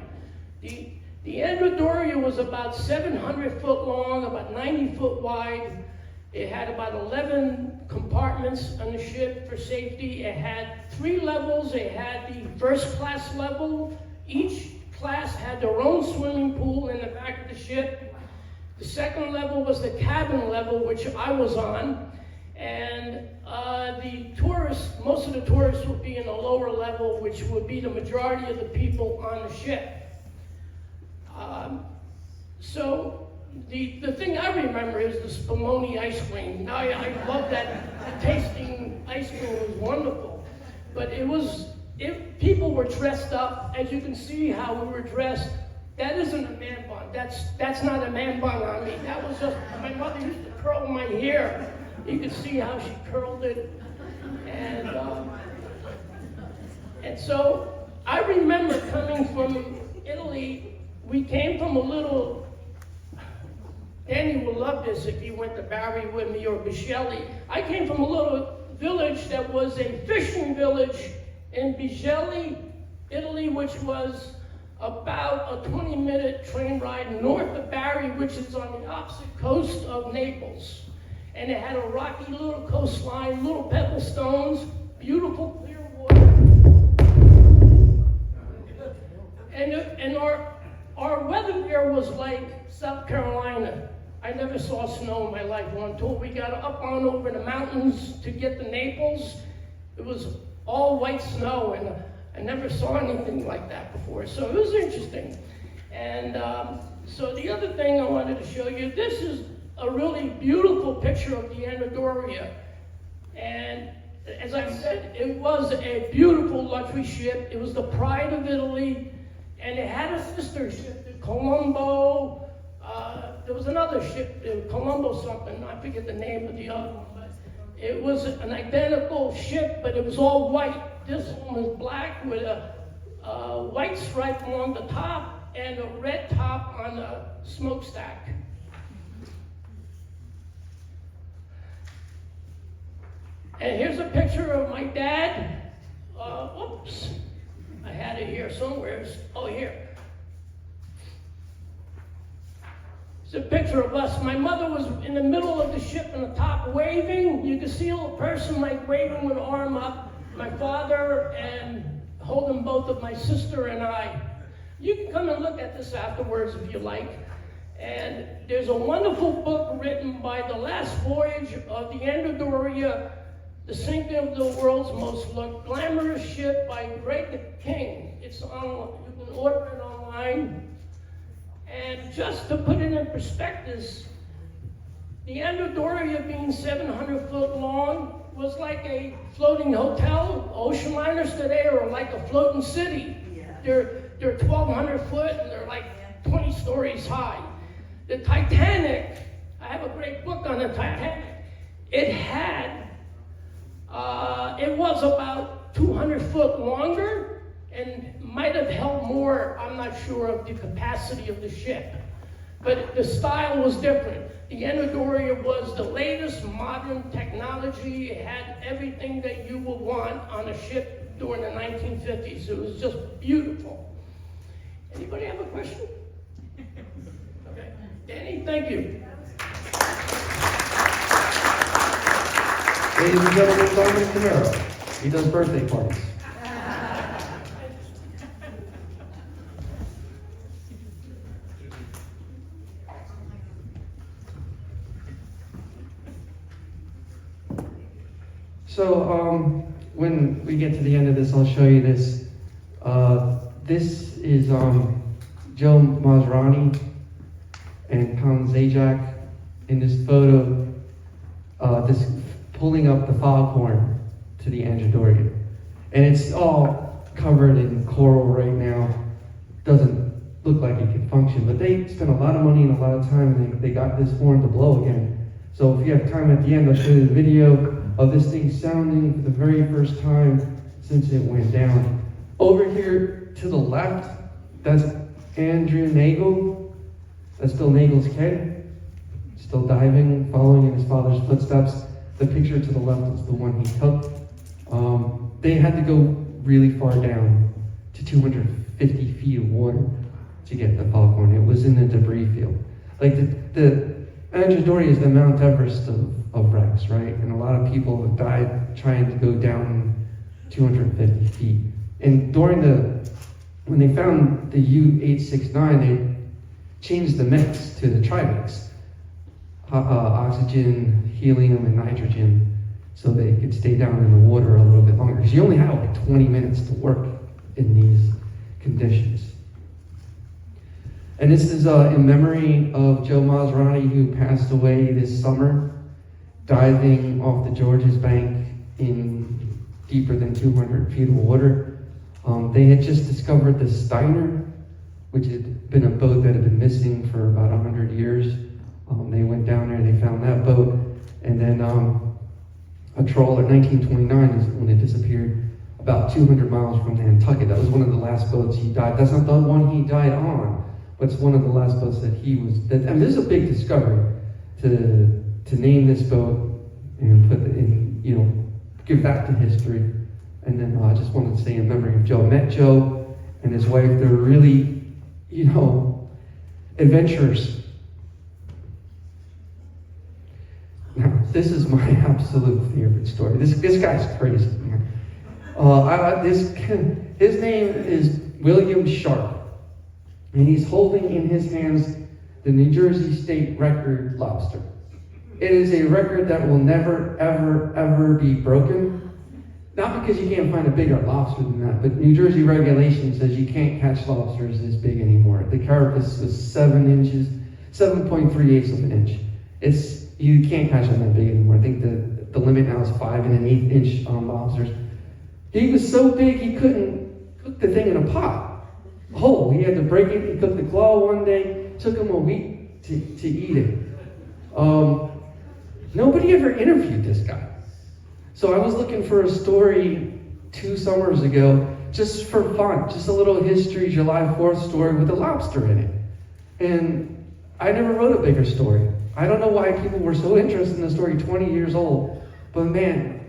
The Anadoria was about 700 foot long, about 90 foot wide. It had about 11 compartments on the ship for safety. It had 3 levels. It had the first class level. Each class had their own swimming pool in the back of the ship. The second level was the cabin level, which I was on. And most of the tourists would be in the lower level, which would be the majority of the people on the ship. So the thing I remember is the spumoni ice cream. Now I love that. Tasting ice cream was wonderful. But if people were dressed up, as you can see how we were dressed, that isn't a man bun. That's not a man bun on me. That was just, my mother used to curl my hair. You could see how she curled it. And so I remember coming from Italy. We came from a little, Danny will love this if he went to Barry with me or Biscelli. I came from a little village that was a fishing village in Biscelli, Italy, which was about a 20-minute train ride north of Barry, which is on the opposite coast of Naples. And it had a rocky little coastline, little pebble stones, beautiful clear water. And our weather there was like South Carolina. I never saw snow in my life until we got up on over the mountains to get to Naples. It was all white snow, and I never saw anything like that before, so it was interesting. And so the other thing I wanted to show you, this is a really beautiful picture of the Anadoria. And as I said, it was a beautiful luxury ship. It was the pride of Italy, and it had a sister ship, the Colombo. There was another ship, Colombo something, I forget the name of the other one, but it was an identical ship, but it was all white. This one was black with a white stripe along the top and a red top on the smokestack. And here's a picture of my dad. Oops, I had it here somewhere. Oh, here. It's a picture of us. My mother was in the middle of the ship in the top waving. You can see a little person like waving with an arm up. My father and holding both of my sister and I. You can come and look at this afterwards if you like. And there's a wonderful book written by The Last Voyage of the Anadoria, The Sinking of the World's Most Glamorous Ship by Greg King. It's on, you can order it online. And just to put it in perspective, the Anadoria being 700 foot long was like a floating hotel. Ocean liners today are like a floating city. They're 1,200 foot and they're like 20 stories high. The Titanic, I have a great book on the Titanic. It was about 200 foot longer and might have held more, I'm not sure of the capacity of the ship. But the style was different. The Anadoria was the latest modern technology. It had everything that you would want on a ship during the 1950s. It was just beautiful. Anybody have a question? Okay. Danny, thank you. Ladies and gentlemen, Dominic Camaro. He does birthday parties. So, when we get to the end of this, I'll show you this. This is Joe Maserani and Pound Zajac in this photo, this pulling up the foghorn to the Anadoria. And it's all covered in coral right now. Doesn't look like it can function, but they spent a lot of money and a lot of time, and they got this horn to blow again. So if you have time at the end, I'll show you the video of this thing sounding for the very first time since it went down. Over here to the left, that's Andrew Nagel. That's Bill Nagel's kid, still diving, following in his father's footsteps. The picture to the left is the one he took. They had to go really far down to 250 feet of water to get the foghorn. It was in the debris field. Like the Anadoria is the Mount Everest of wrecks, right? And a lot of people have died trying to go down 250 feet. And when they found the U-869, they changed the mix to the trimix. Oxygen, helium, and nitrogen, so they could stay down in the water a little bit longer. Because you only have like 20 minutes to work in these conditions. And this is in memory of Joe Maserani, who passed away this summer, diving off the Georges Bank in deeper than 200 feet of water. They had just discovered the Steiner, which had been a boat that had been missing for about 100 years. They went down there, they found that boat, and then a trawler, 1929 is when it disappeared, about 200 miles from Nantucket. That was one of the last boats he died. That's not the one he died on, but it's one of the last boats that he was. And this is a big discovery to name this boat and put it in, give that to history. And then I just wanted to say in memory of Joe. I met Joe and his wife. They're really, adventurers. Now, this is my absolute favorite story. This guy's crazy, man. His name is William Sharp, and he's holding in his hands the New Jersey State record lobster. It is a record that will never, ever, ever be broken. Not because you can't find a bigger lobster than that, but New Jersey regulation says you can't catch lobsters this big anymore. The carapace was 7 inches, 7.3 of an inch. You can't catch them that big anymore. I think the limit now is 5 1/8 inch lobsters. He was so big he couldn't cook the thing in a pot. Oh, he had to break it. He cooked the claw one day. Took him a week to eat it. Nobody ever interviewed this guy. So I was looking for a story 2 summers ago, just for fun, just a little history, July 4th story with a lobster in it. And I never wrote a bigger story. I don't know why people were so interested in the story 20 years old, but man,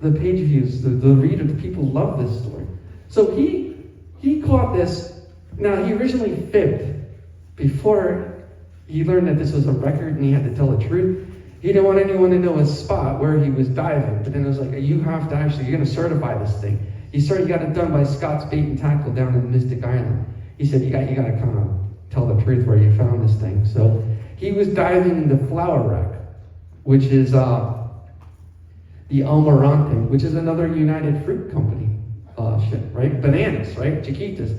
the page views, the reader, the people love this story. So he caught this. Now, he originally fibbed before he learned that this was a record and he had to tell the truth. He didn't want anyone to know his spot where he was diving. But then it was like, you have to actually, you're going to certify this thing. He got it done by Scott's Bait and Tackle down in Mystic Island. He said, you got to kind of tell the truth where you found this thing. So he was diving in the Flower Wreck, which is the Almirante, which is another United Fruit Company ship, right? Bananas, right? Chiquitas.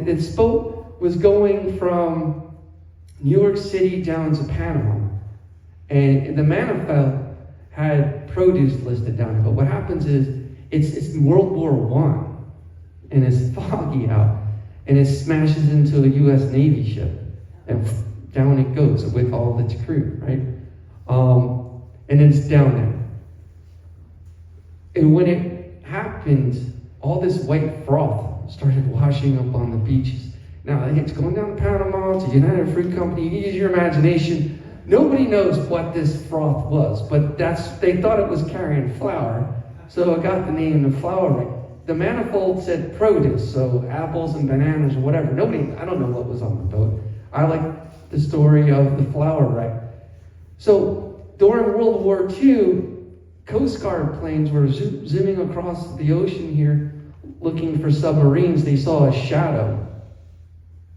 Its boat was going from New York City down to Panama. And the Manifest had produce listed down there. But what happens is, it's World War I, and it's foggy out, and it smashes into a U.S. Navy ship, and down it goes with all its crew, right? And it's down there. And when it happened, all this white froth started washing up on the beaches. Now, it's going down to Panama, to United Fruit Company. You use your imagination. Nobody knows what this froth was, but they thought it was carrying flour, so it got the name the Flower Wreck. The manifold said produce, so apples and bananas or whatever. I don't know what was on the boat. I like the story of the Flower Wreck. So during World War II, Coast Guard planes were zooming across the ocean here looking for submarines. They saw a shadow,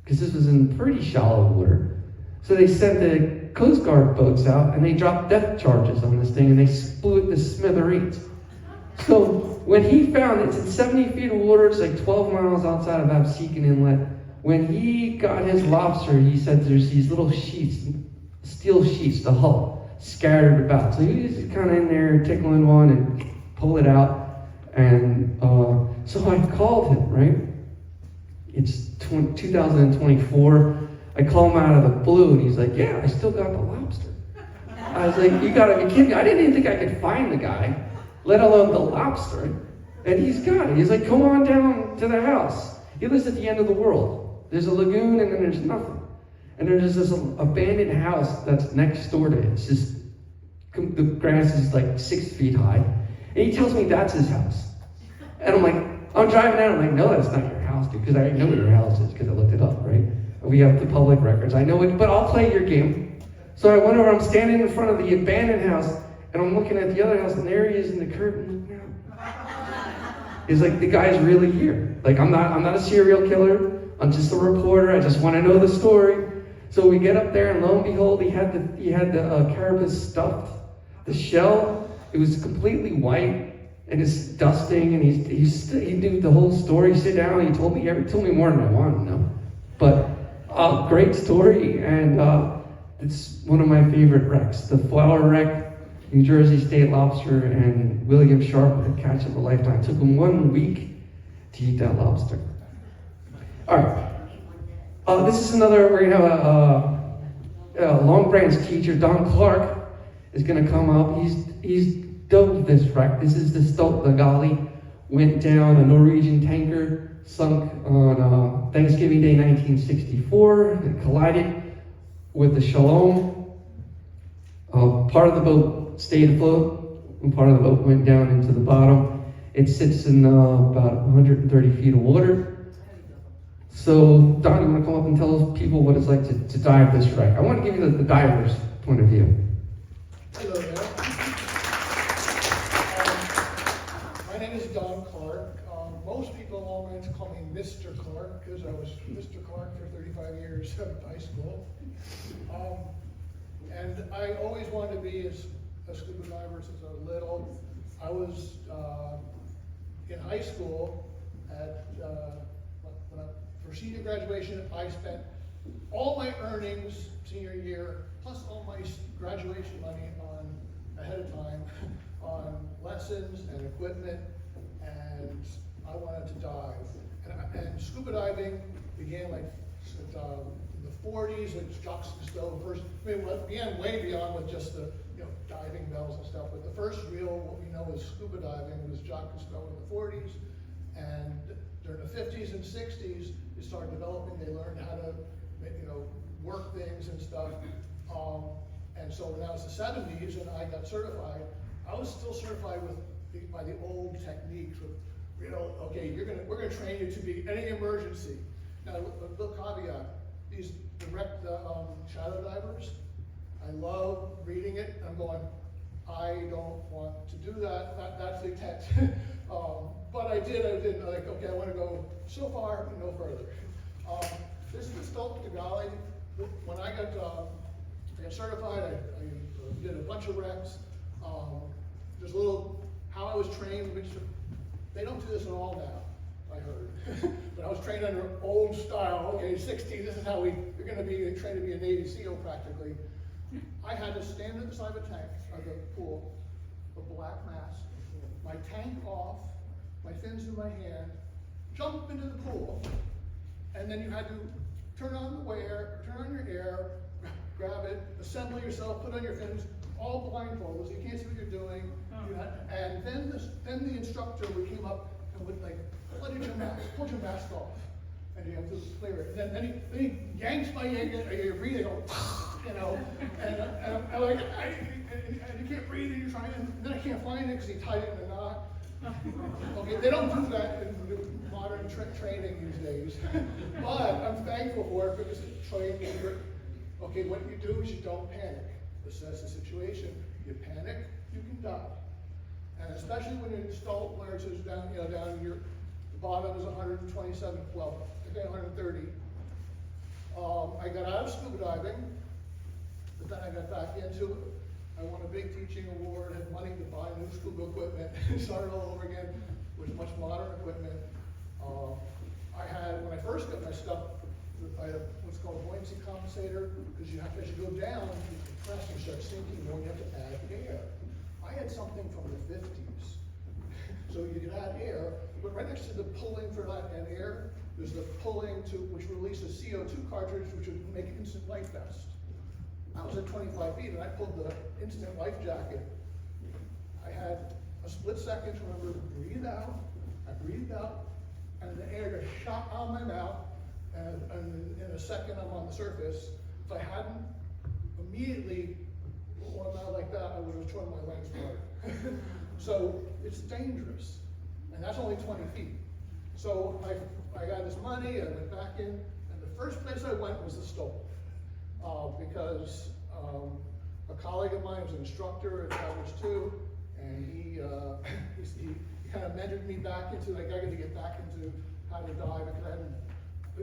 because this was in pretty shallow water. So they sent the Coast Guard boats out, and they dropped depth charges on this thing, and they blew it to smithereens. So when he found it, it's in 70 feet of water, it's like 12 miles outside of Absecon Inlet. When he got his lobster, he said there's these little sheets, steel sheets, the hull, scattered about. So he was just kind of in there tickling one and pull it out. And so I called him, right? It's 2024. I call him out of the blue, and he's like, yeah, I still got the lobster. I was like, you gotta be kidding me. I didn't even think I could find the guy, let alone the lobster. And he's got it. He's like, come on down to the house. He lives at the end of the world. There's a lagoon, and then there's nothing. And there's this abandoned house that's next door to it. It's just, the grass is like 6 feet high. And he tells me that's his house. And I'm like, I'm driving down, I'm like, no, that's not your house, dude, because I know where your house is, because I looked it up, right? We have the public records. I know it, but I'll play your game. So I went over, I'm standing in front of the abandoned house, and I'm looking at the other house, and there he is in the curtain looking out. It's like, the guy's really here. Like, I'm not a serial killer. I'm just a reporter. I just want to know the story. So we get up there, and lo and behold, he had the carapace stuffed. The shell, it was completely white, and it's dusting, and he knew the whole story. Sit down, he told me more than I wanted to know. But great story, and it's one of my favorite wrecks. The Flower Wreck, New Jersey State lobster, and William Sharp with a catch of a lifetime. It took him 1 week to eat that lobster. All right. This is another, we're going to have a Long Branch teacher, Don Clark, is going to come up. He's dove this wreck. This is the Stolt Lagali. Went down a Norwegian tanker, sunk on Thanksgiving Day 1964. It collided with the Shalom. Part of the boat stayed afloat, and part of the boat went down into the bottom. It sits in about 130 feet of water. So, Don, you want to come up and tell people what it's like to dive this wreck? I want to give you the diver's point of view. Hello there. My name is Don Clark. Most people in Long Branch call me Mr. Clark because I was Mr. Clark for 35 years at high school. And I always wanted to be a scuba diver since I was little. I was in high school, for senior graduation, I spent all my earnings senior year, plus all my graduation money ahead of time, on lessons and equipment, and I wanted to dive. And scuba diving began like in the 40s, like Jacques Cousteau first. I mean, it began way beyond with just the diving bells and stuff. But the first real, what we know is scuba diving, was Jacques Cousteau in the 40s, and during the 50s and 60s, they started developing. They learned how to, work things and stuff. And so when I was the 70s and I got certified, I was still certified by the old techniques. With, okay, we're gonna train you to be any emergency. Now, a little caveat: these direct shadow divers, I love reading it. I'm going, I don't want to do that. That's the intent. But I did. Like, okay, I want to go so far, no further. This is the Stolt Kigali. When I got certified, I did a bunch of reps. There's a little how I was trained, which they don't do this at all now, I heard. But I was trained under old style. Okay, 60. This is how you're going to be trained to be a Navy SEAL practically. I had to stand at the side of a tank, of the pool, a black mask, my tank off, my fins in my hand, jump into the pool, and then you had to turn on your air, grab it, assemble yourself, put on your fins, all blindfolded, so you can't see what you're doing. And then the instructor would came up and would like, pull your mask off, and you have to clear it. And then he yanks my your breathing, and I'm like, and you can't breathe, and you're trying, and then I can't find it because he tied it in a knot. Okay, they don't do that in modern training these days, but I'm thankful for it because it trained me. Okay, what you do is you don't panic. Assess the situation. You panic, you can die, and especially when you're in Stolt, where it says down the bottom is 127. Well, I think 130. I got out of scuba diving, but then I got back into it. I won a big teaching award, had money to buy new scuba equipment, started all over again with much modern equipment. When I first got my stuff, I had what's called a buoyancy compensator, because as you go down, you compress and start sinking more, you have to add air. I had something from the 50s. So you can add air, but right next to the pulling for that and air, there's the pulling which releases CO2 cartridge, which would make an instant life vest. I was at 25 feet and I pulled the instant life jacket. I had a split second to remember to breathe out. I breathed out, and the air just shot out of my mouth, and in a second I'm on the surface. If I hadn't immediately gone out like that, I would have torn my legs apart. So it's dangerous, and that's only 20 feet. So I got this money, I went back in, and the first place I went was the Stolt. Because a colleague of mine was an instructor at College 2, and he kind of mentored me back into, like, I got to get back into how to dive, because I hadn't,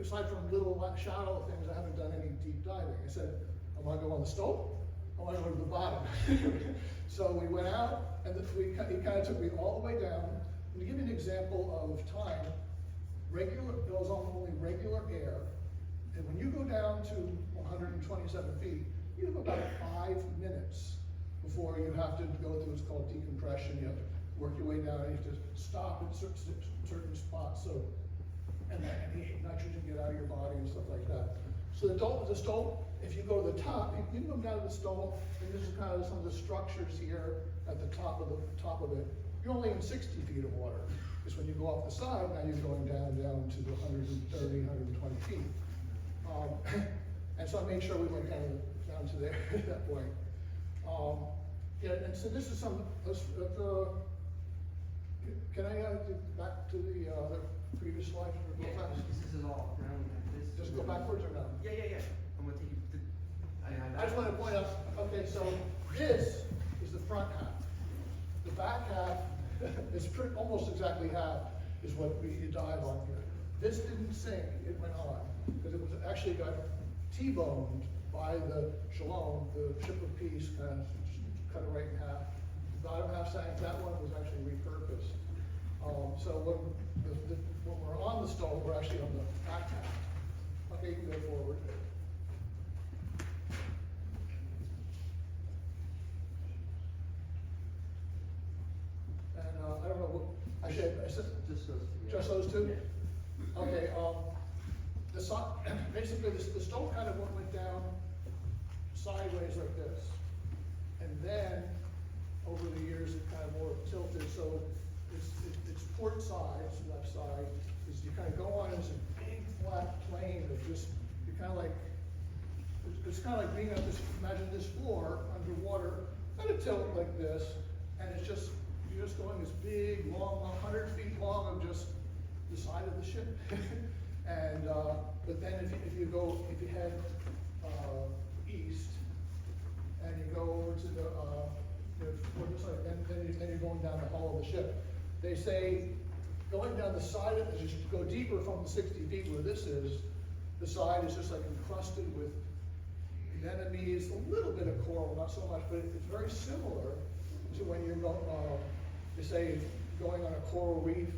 aside from little shallow things, I haven't done any deep diving. I said, I want to go on the Stolt, I want to go to the bottom. So we went out, and he kind of took me all the way down. And to give you an example of time, it was only regular air. And when you go down to 127 feet, you have about 5 minutes before you have to go through what's called decompression. You have to work your way down, you have to stop at certain spots, and nitrogen get out of your body and stuff like that. So the Stolt, if you go to the top, you can go down to the Stolt, and this is kind of some of the structures here at the top of it. You're only in 60 feet of water. Because when you go off the side, now you're going down to the 130, 120 feet. And so I made sure we went down to there at that point. And so this is some, can I get back to the previous slide? Yeah, this is all. Just go backwards or no? Yeah. I'm gonna take you to, I just want to point out, okay, so this is the front half. The back half is almost exactly half is what we dive on here. This didn't sink, it went on, because it was actually got T-boned by the Shalom, the ship of peace, kind of cut it right in half. The bottom half sank, that one was actually repurposed. So when we're on the stove, we're actually on the back half. Okay, you can go forward. And I don't know what, I said, Just those two. just those two? Okay, the basically the stove kind of went down sideways like this. And then, over the years, it kind of more tilted, so it's port side, left side, is you kind of go on as a big flat plane of just, you're kind of like, it's kind of like being on this, imagine this floor underwater, kind of tilt like this, and it's just, you're just going this big, long, 100 feet long of just the side of the ship. And, but then if you head east, and you go over to the then you're going down the hull of the ship. They say going down the side of it, as you go deeper from the 60 feet where this is, the side is just like encrusted with anemones, a little bit of coral, not so much, but it's very similar to when you're going, they say going on a coral reef.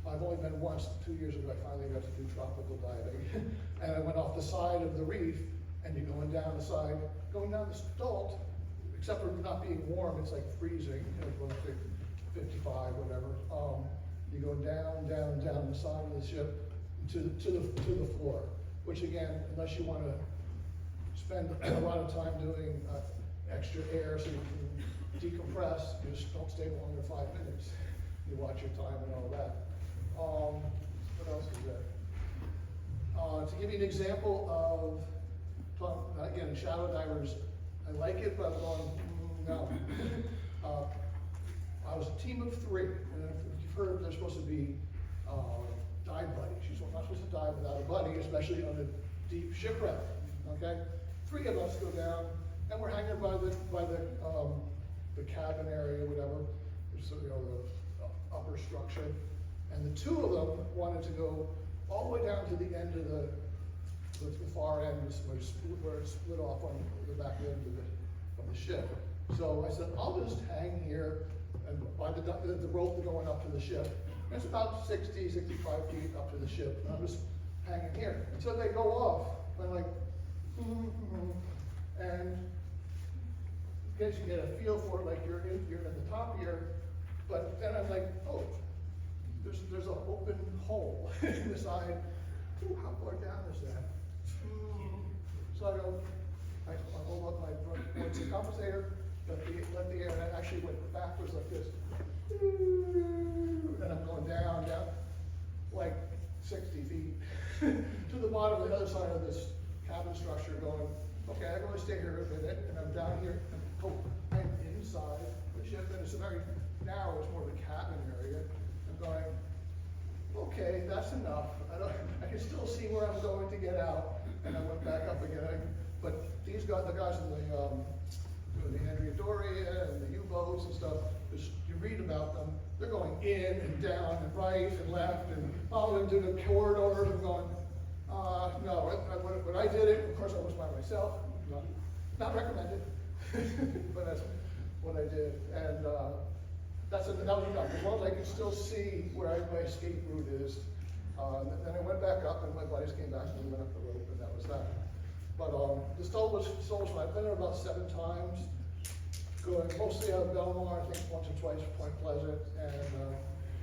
I've only been once, 2 years ago, I finally got to do tropical diving. And I went off the side of the reef, and you're going down the side, going down the stult, except for not being warm, it's like freezing, going to 55, whatever. You go down the side of the ship to the floor, which again, unless you want to spend a lot of time doing extra air so you can decompress, you just don't stay longer than 5 minutes. You watch your time and all that. What else is there? To give you an example of, again, shadow divers, I like it, but I'm going, no. I was a team of 3, and if you've heard, they're supposed to be dive buddies. You're not supposed to dive without a buddy, especially on a deep shipwreck. Okay, 3 of us go down, and we're hanging by the cabin area, whatever, so, the upper structure. And the 2 of them wanted to go all the way down to the end of the far end, where it's split off on the back end of the ship. So I said, I'll just hang here and by the rope going up to the ship. And it's about 60, 65 feet up to the ship. And I'm just hanging here until they go off. I'm like, and in case you get a feel for it, like you're in the top here, but then I'm like, oh, there's an open hole in the side. Ooh, how far down is that? So I hold up my compensator, let the air, and I actually went backwards like this. And I'm going down, like 60 feet to the bottom of the other side of this cabin structure going, okay, I'm going to stay here a minute, and I'm down here, and I'm inside the ship, and it's a very narrow, it's more of a cabin area. I'm going, okay, that's enough. I can still see where I'm going to get out, and I went back up again. But these guys, the guys in the Andrea Doria and the U-boats and stuff, you read about them, they're going in and down and right and left and following through the corridors and going, no, when I did it, of course I was by myself, not recommended, but that's what I did. And that was enough. As long as I could still see where my escape route is. Then I went back up and my buddies came back and we went up the rope and that was that. But the stove was fun. I've been there about 7 times. Going mostly out of Belmar, I think once or twice Point Pleasant, and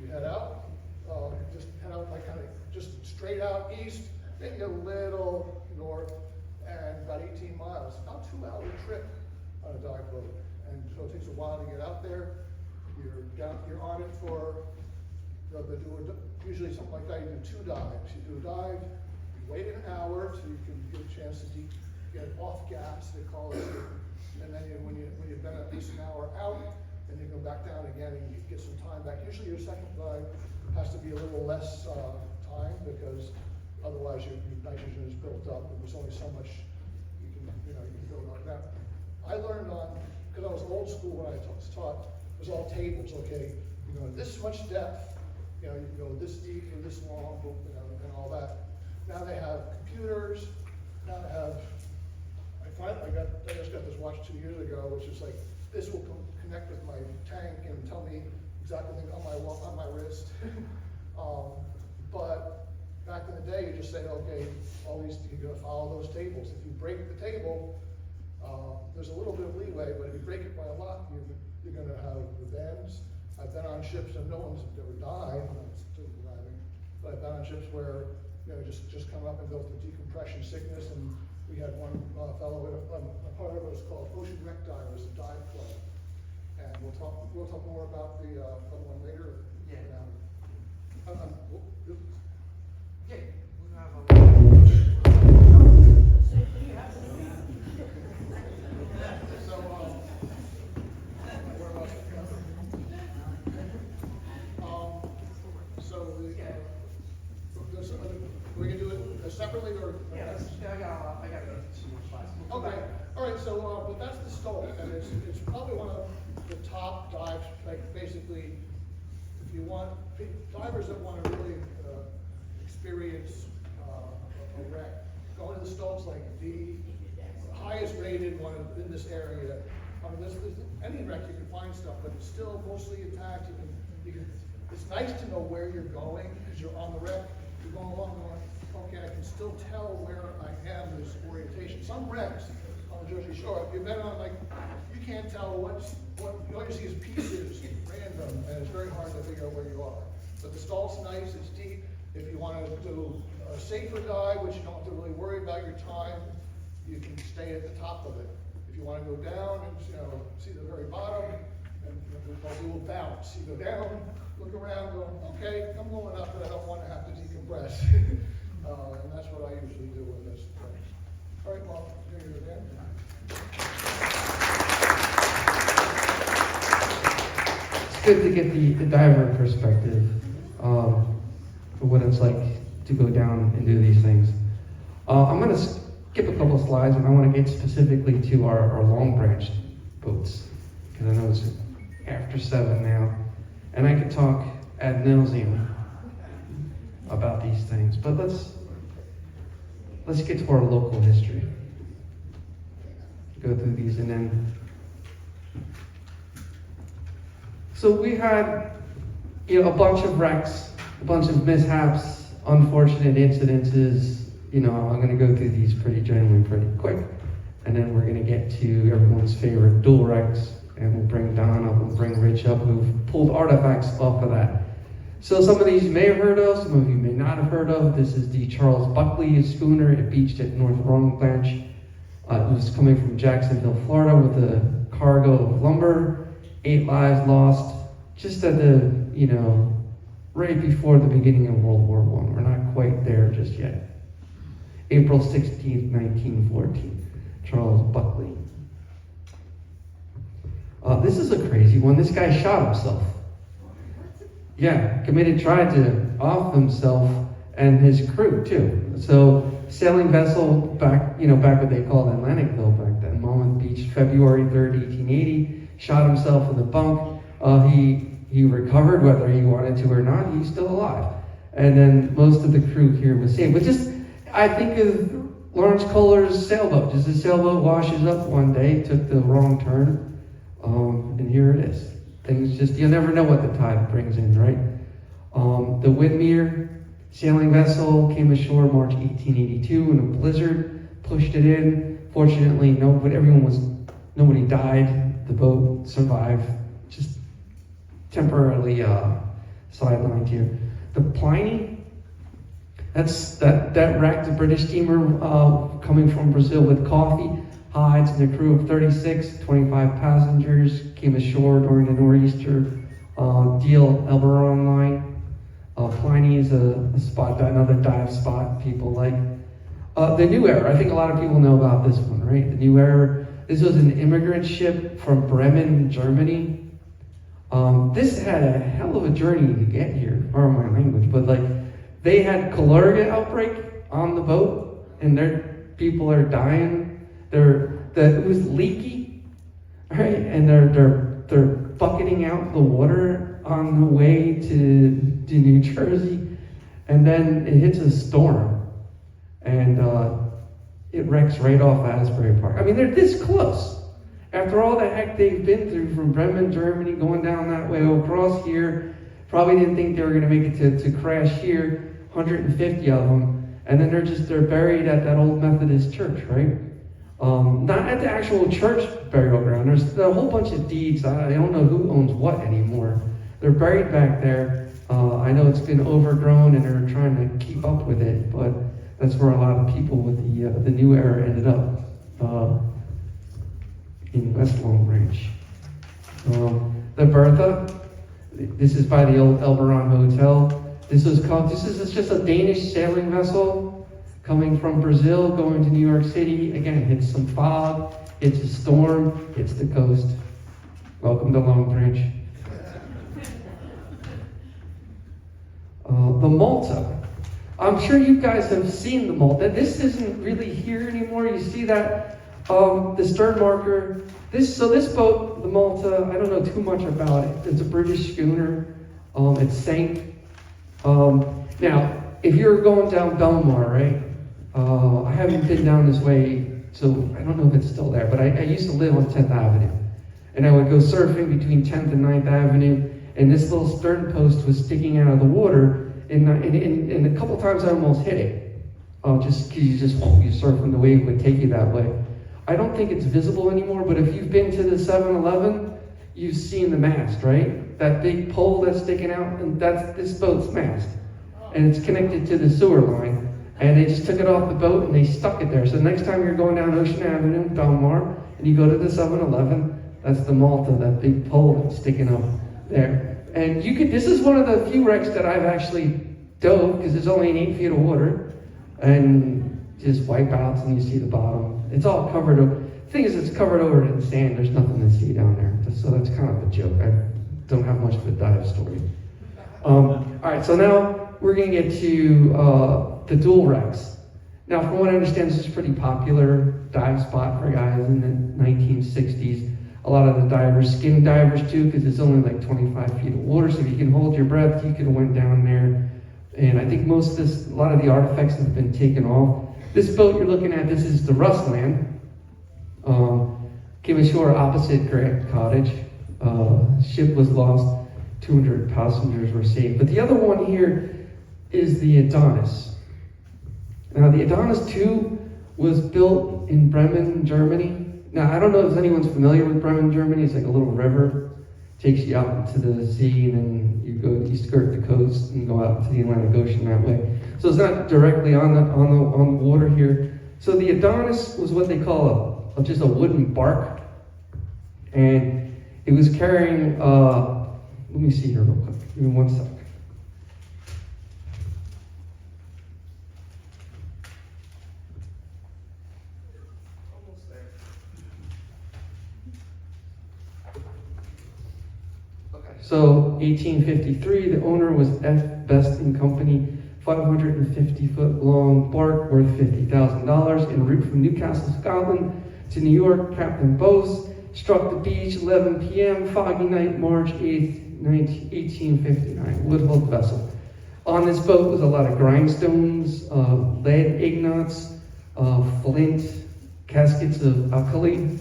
you head out. Just head out like kind of just straight out east, maybe a little north, and about 18 miles. About 2-hour trip on a dive boat, and so it takes a while to get out there. You're on it for. Usually something like that. You do 2 dives. You do a dive. You wait an hour so you can get a chance to get off gas. They call it. And then when you've been at least an hour out, and you go back down again and you get some time back. Usually your second dive has to be a little less time because otherwise your nitrogen is built up and there's only so much you can build on that. I learned because I was old school when I was taught, it was all tables, okay? You go this much depth, you can go this deep or this long, and all that. Now they have computers, now they have I just got this watch 2 years ago, which is like, this will connect with my tank and tell me exactly thing on my wrist. But back in the day, you just say, okay, always you're gonna follow those tables. If you break the table, there's a little bit of leeway, but if you break it by a lot, you're gonna have the bends. I've been on ships and no one's ever died, that's still driving, but I've been on ships where, just come up and go through decompression sickness, and we had one fellow, a part of it was called Ocean Wreck Divers, a dive club. And we'll talk more about the other one later. Yeah. Yeah, we have so, where else? So we can do it separately or? Yeah, I got some more slides. Okay, all right, so, but that's the stall, and it's probably one of the top dives, like basically, if you want, divers that want to really experience a wreck, go into the stalls like the highest rated one in this area. There's any wreck you can find stuff, but it's still mostly intact. It's nice to know where you're going, because you're on the wreck, you're going along going, okay, I can still tell where I am, this orientation. Some wrecks on the Jersey Shore, if you've been on, like, you can't tell what all you see is pieces, random, and it's very hard to figure out where you are. But the stall's nice, it's deep. If you want to do a safer dive, which you don't have to really worry about your time, you can stay at the top of it. If you want to go down and see the very bottom, and you will bounce. You go down, look around, go, okay, I'm going up, but I don't want to have to decompress. And that's what I usually do with this. All right, well, here you go again. It's good to get the diver perspective for what it's like to go down and do these things. I'm going to skip a couple of slides, and I want to get specifically to our long branch boats, because I know it's after 7 now, and I could talk ad nauseum about these things, but let's get to our local history. Go through these, and then so we had a bunch of wrecks, a bunch of mishaps, unfortunate incidences. I'm going to go through these generally pretty quick, and then we're going to get to everyone's favorite dual wrecks, and we'll bring Don up, we'll bring Rich up, who've pulled artifacts off of that. So some of these you may have heard of, some of you may not have heard of. This is the Charles Buckley schooner. It beached at North Long Branch. It was coming from Jacksonville, Florida, with a cargo of lumber. 8 lives lost, just at the, right before the beginning of World War I. We're not quite there just yet. April 16th, 1914, Charles Buckley. This is a crazy one. This guy shot himself. Yeah, tried to off himself and his crew too. So sailing vessel back what they called Atlanticville back then, Monmouth Beach, February 3rd, 1880, shot himself in the bunk. He recovered, whether he wanted to or not. He's still alive. And then most of the crew here was saved. But I think of Lawrence Kohler's sailboat. Just a sailboat washes up one day, took the wrong turn, and here it is. Things you never know what the tide brings in, right? The Whitmere sailing vessel came ashore March 1882 in a blizzard, pushed it in. Fortunately, nobody died. The boat survived, just temporarily sidelined here. The Pliny, that wrecked a British steamer coming from Brazil with coffee, hides, and a crew of 36, 25 passengers came ashore during the nor'easter deal Elberon line. Pliny is a spot, another dive spot people like. The New Era, I think a lot of people know about this one, right? The New Era, this was an immigrant ship from Bremen, Germany. This had a hell of a journey to get here, pardon my language, but they had cholera outbreak on the boat, and their people are dying. It was leaky, right? And they're bucketing out the water on the way to New Jersey, and then it hits a storm, and it wrecks right off Asbury Park. I mean, they're this close, After all the heck they've been through from Bremen, Germany, going down that way, across here, probably didn't think they were going to make it to crash here, 150 of them, and then they're buried at that old Methodist church, right? Not at the actual church burial ground. There's a whole bunch of deeds. I don't know who owns what anymore. They're buried back there. I know it's been overgrown and they're trying to keep up with it, but that's where a lot of people with the new era ended up, in West Long Branch. The Bertha, this is by the old Elberon Hotel. This is just a Danish sailing vessel coming from Brazil, going to New York City. Again, hits some fog, hits a storm, hits the coast. Welcome to Long Branch. The Malta. I'm sure you guys have seen the Malta. This isn't really here anymore. You see that, the stern marker. This boat, the Malta, I don't know too much about it. It's a British schooner. It sank. Now, if you're going down Belmar, right? I haven't been down this way, so I don't know if it's still there, but I used to live on 10th Avenue. And I would go surfing between 10th and 9th Avenue, and this little stern post was sticking out of the water, and a couple times I almost hit it. Just because you surf and the wave would take you that way. I don't think it's visible anymore, but if you've been to the 7-Eleven, you've seen the mast, right? That big pole that's sticking out, and that's this boat's mast. And it's connected to the sewer line. And they just took it off the boat and they stuck it there. So next time you're going down Ocean Avenue, Belmar, and you go to the 7-Eleven, that's the Malta, that big pole that's sticking up there. And this is one of the few wrecks that I've actually dove, because it's only in 8 feet of water, and just wipe outs and you see the bottom. It's all covered over. The thing is, it's covered over in sand. There's nothing to see down there. So that's kind of a joke. I don't have much of a dive story. All right, so now we're going to get to the dual wrecks. Now, from what I understand, this is a pretty popular dive spot for guys in the 1960s. A lot of the divers, skin divers too, because it's only like 25 feet of water, so if you can hold your breath, you could have went down there. And I think a lot of the artifacts have been taken off. This boat you're looking at, this is the Rustland. Came ashore opposite Grant Cottage. Ship was lost, 200 passengers were saved. But the other one here is the Adonis. Now the Adonis 2 was built in Bremen, Germany. Now I don't know if anyone's familiar with Bremen, Germany. It's like a little river, takes you out into the sea, and then you skirt the coast and go out to the Atlantic Ocean that way. So it's not directly on the water here. So the Adonis was what they call just a wooden bark, and it was carrying. Let me see here real quick. Give me 1 sec. So 1853, the owner was F. Best and Company, 550-foot long bark worth $50,000 en route from Newcastle, Scotland to New York. Captain Bose struck the beach 11 p.m. foggy night, March 8th, 1859. Wood-hulled vessel. On this boat was a lot of grindstones, lead ingots, flint, caskets of alkali.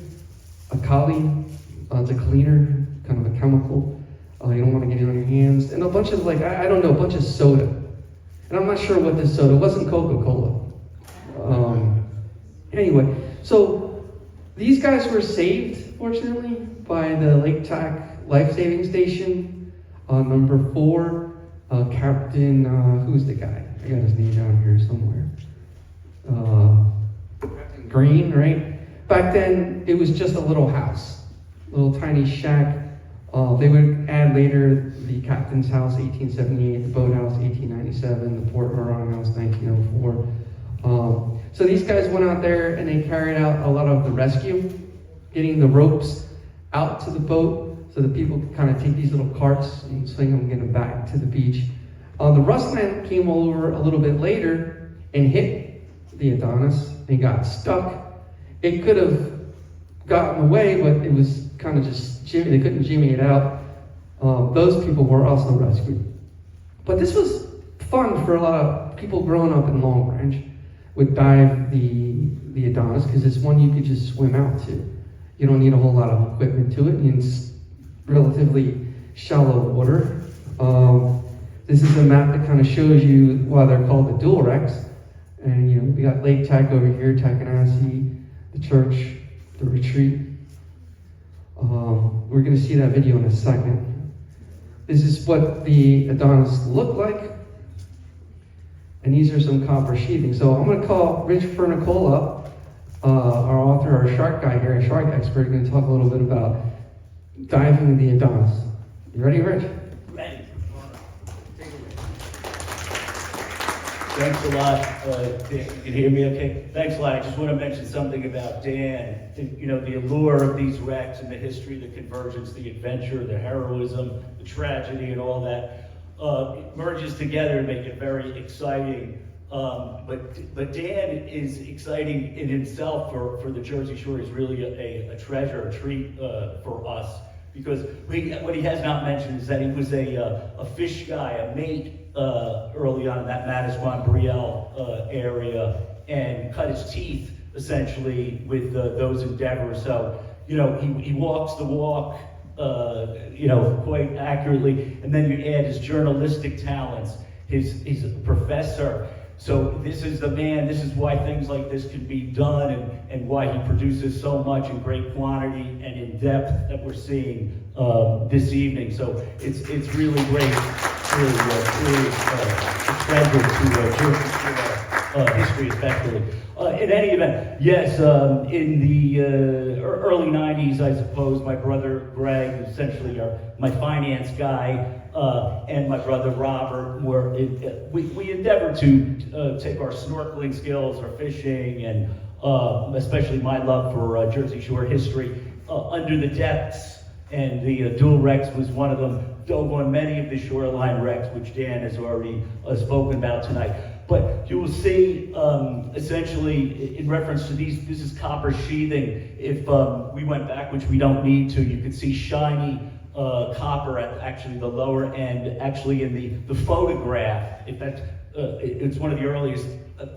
It's a cleaner, kind of a chemical. You don't want to get it on your hands. And a bunch of a bunch of soda. And I'm not sure what this soda, it wasn't Coca-Cola. Anyway, so these guys were saved, fortunately, by the Lake Tack Life-Saving Station. Number 4, Captain, who's the guy? I got his name down here somewhere. Captain Green, right? Back then, it was just a little house, a little tiny shack. They would add later the captain's house, 1878, the boathouse, 1897, the Port Huron house, 1904. So these guys went out there and they carried out a lot of the rescue, getting the ropes out to the boat so that people could kind of take these little carts and swing them and get them back to the beach. The Rustland came over a little bit later and hit the Adonis and got stuck. It could have gotten away, but it was kind of just they couldn't jimmy it out. Those people were also rescued. But this was fun for a lot of people growing up in Long Branch. Would dive the Adonis, because it's one you could just swim out to. You don't need a whole lot of equipment to it. It's relatively shallow water. This is a map that kind of shows you why they're called the dual wrecks. And you know, we got Lake Tack over here, Tackanassie, the church, the retreat. We're going to see that video in a second. This is what the Adonis looked like. And these are some copper sheathing. So I'm going to call Rich Fernicola, our author, our shark guy here, a shark expert, going to talk a little bit about diving the Adonis. You ready, Rich? Ready. Thanks a lot. You can hear me okay? Thanks a lot. I just want to mention something about Dan. You know, the allure of these wrecks and the history, the convergence, the adventure, the heroism, the tragedy, and all that merges together and make it very exciting. But Dan is exciting in himself for the Jersey Shore. He's really a treasure, a treat for us. Because what he has not mentioned is that he was a fish guy, a mate early on in that Manasquan Brielle area, and cut his teeth essentially with those endeavors. So, you know, he walks the walk, you know, quite accurately, and then you add his journalistic talents. He's a professor. So this is the man, this is why things like this can be done, and why he produces so much in great quantity and in depth that we're seeing this evening. So it's really great, really a treasure to history especially. In any event, yes, in the early 90s, I suppose, my brother Greg, essentially my finance guy, and my brother Robert we endeavored to take our snorkeling skills, our fishing, and especially my love for Jersey Shore history under the depths, and the dual wrecks was one of them. Dove on many of the shoreline wrecks, which Dan has already spoken about tonight. But you will see, essentially, in reference to these, this is copper sheathing. If we went back, which we don't need to, you could see shiny copper at actually the lower end, actually in the photograph. If that's, it's one of the earliest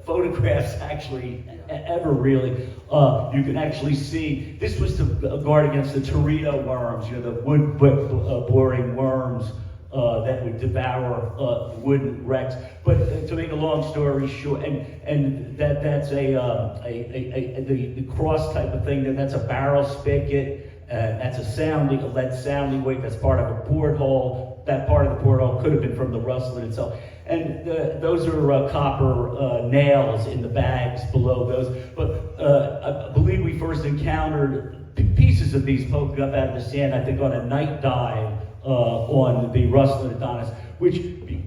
photographs actually ever really. You can actually see, this was to guard against the Torito worms, you know, the wood boring worms that would devour wooden wrecks. But to make a long story short, and that's the cross type of thing, that's a barrel spigot. That's a lead sounding weight. That's part of a porthole. That part of the porthole could have been from the Rustler itself. And those are copper nails in the bags below those. But I believe we first encountered pieces of these poking up out of the sand, I think on a night dive on the Rustler Adonis, which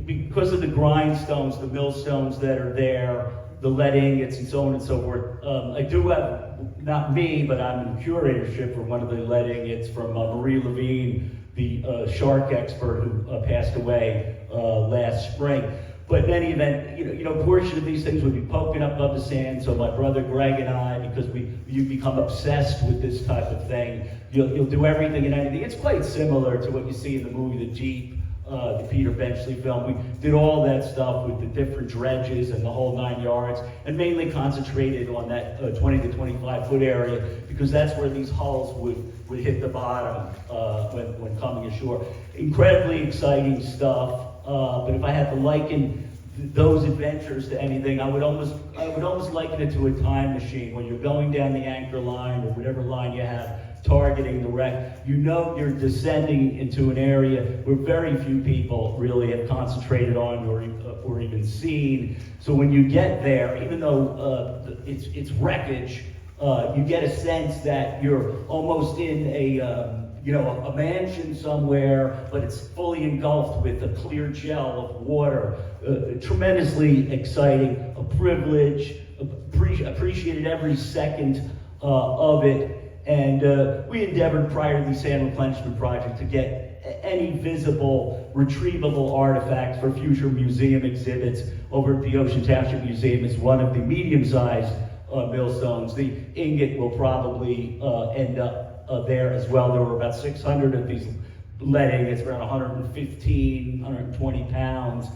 because of the grindstones, the millstones that are there, the lead ingots and so on and so forth. I do have, not me, but I'm in curatorship for one of the lead ingots from Marie Levine, the shark expert who passed away last spring. But in any event, you know, a portion of these things would be poking up above the sand. So my brother Greg and I, because you become obsessed with this type of thing, you'll do everything and anything. It's quite similar to what you see in the movie The Jeep. The Peter Benchley film. We did all that stuff with the different dredges and the whole 9 yards, and mainly concentrated on that 20 to 25 foot area, because that's where these hulls would hit the bottom when coming ashore. Incredibly exciting stuff, but if I had to liken those adventures to anything, I would almost liken it to a time machine. When you're going down the anchor line or whatever line you have, targeting the wreck, you know you're descending into an area where very few people really have concentrated on or even seen. So when you get there, even though it's wreckage, you get a sense that you're almost in a mansion somewhere, but it's fully engulfed with a clear gel of water. Tremendously exciting, a privilege, appreciated every second of it. And we endeavored prior to the sand replenishment project to get any visible, retrievable artifacts for future museum exhibits. Over at the Ocean Township Museum is one of the medium-sized millstones. The ingot will probably end up there as well. There were about 600 of these lead ingots, around 115, 120 pounds.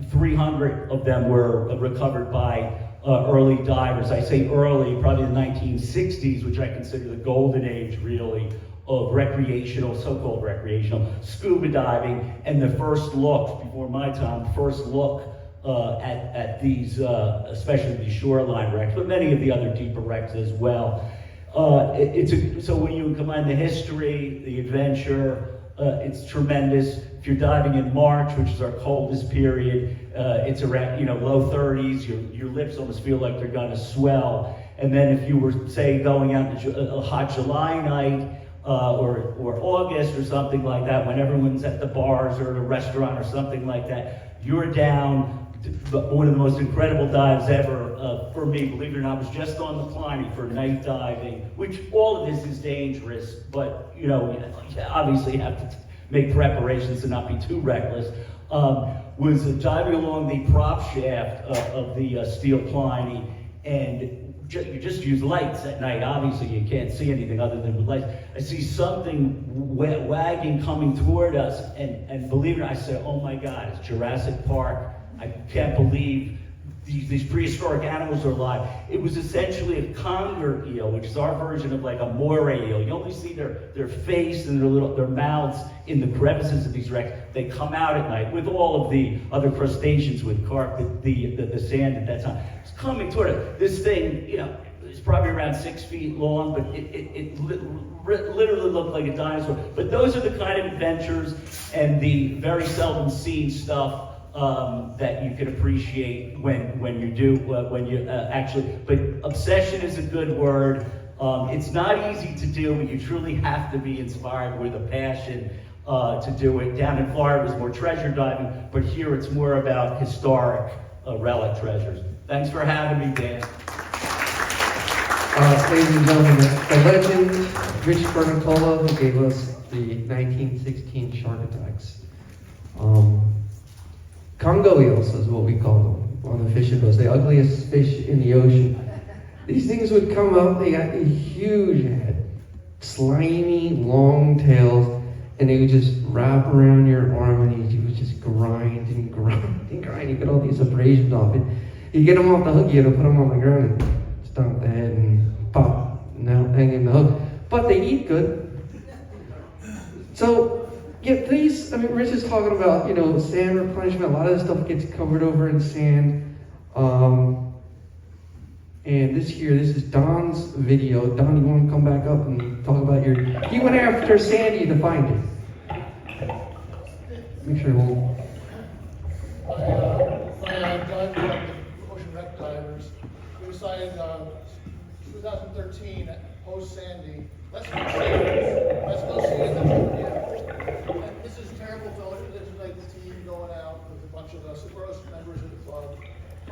300 of them were recovered by early divers. I say early, probably the 1960s, which I consider the golden age, really, of recreational, so-called recreational scuba diving, and the first look, before my time, first look at these, especially the shoreline wrecks, but many of the other deeper wrecks as well. So when you combine the history, the adventure, it's tremendous. If you're diving in March, which is our coldest period, it's around low 30s. Your lips almost feel like they're gonna swell. And then if you were, say, going out to a hot July night, or August or something like that, when everyone's at the bars or at a restaurant or something like that, you're down. One of the most incredible dives ever for me, believe it or not, was just on the Pliny for night diving, which all of this is dangerous, but you obviously have to make preparations to not be too reckless. Was diving along the prop shaft of the steel Pliny, and you just use lights at night. Obviously, you can't see anything other than with lights. I see something wagging coming toward us, and believe it or not, I said, "Oh my God, it's Jurassic Park. I can't believe these prehistoric animals are alive." It was essentially a conger eel, which is our version of like a moray eel. You only see their face and their mouths in the crevices of these wrecks. They come out at night with all of the other crustaceans with carp, the sand at that time. It's coming toward it. This thing, it's probably around 6 feet long, but it literally looked like a dinosaur. But those are the kind of adventures and the very seldom seen stuff that you can appreciate when you actually. But obsession is a good word. It's not easy to do, but you truly have to be inspired with a passion to do it. Down in Florida, it was more treasure diving, but here it's more about historic relic treasures. Thanks for having me, Dan. Ladies and gentlemen, the legend Rich Bernatola, who gave us the 1916 shark attacks. Congo eels is what we call them on the fishing boats, the ugliest fish in the ocean. These things would come up, they got a huge head, slimy, long tails, and they would just wrap around your arm, and you would just grind and grind and grind. You get all these abrasions off it. You get them off the hook, you had to put them on the ground and stomp the head and pop, now hanging the hook. But they eat good. So, yeah, please, Rich is talking about, sand replenishment. A lot of this stuff gets covered over in sand. And this is Don's video. Don, you want to come back up and talk about he went after Sandy to find it. Make sure we'll... My dive club, the Ocean Wreck Divers, we decided 2013, post-Sandy, let's go see it. And this is a terrible photo. This is like the team going out with a bunch of us, the first members of the club.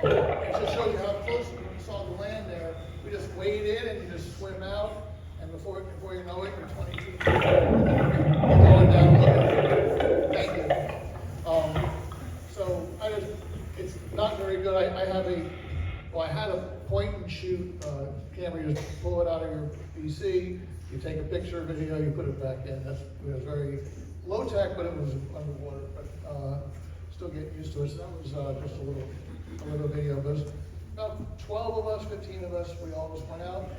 It just shows you how close we saw the land there. We just wade in and you just swim out, and before you know it, you're 22 feet. You're going down looking. Thank you. So it's not very good. I had a point and shoot camera. You just pull it out of your PC. You take a picture, video, you put it back in. It was very low tech, but it was underwater. But still get used to it. So that was just a little video. But there's about 12 of us, 15 of us. We all just went out.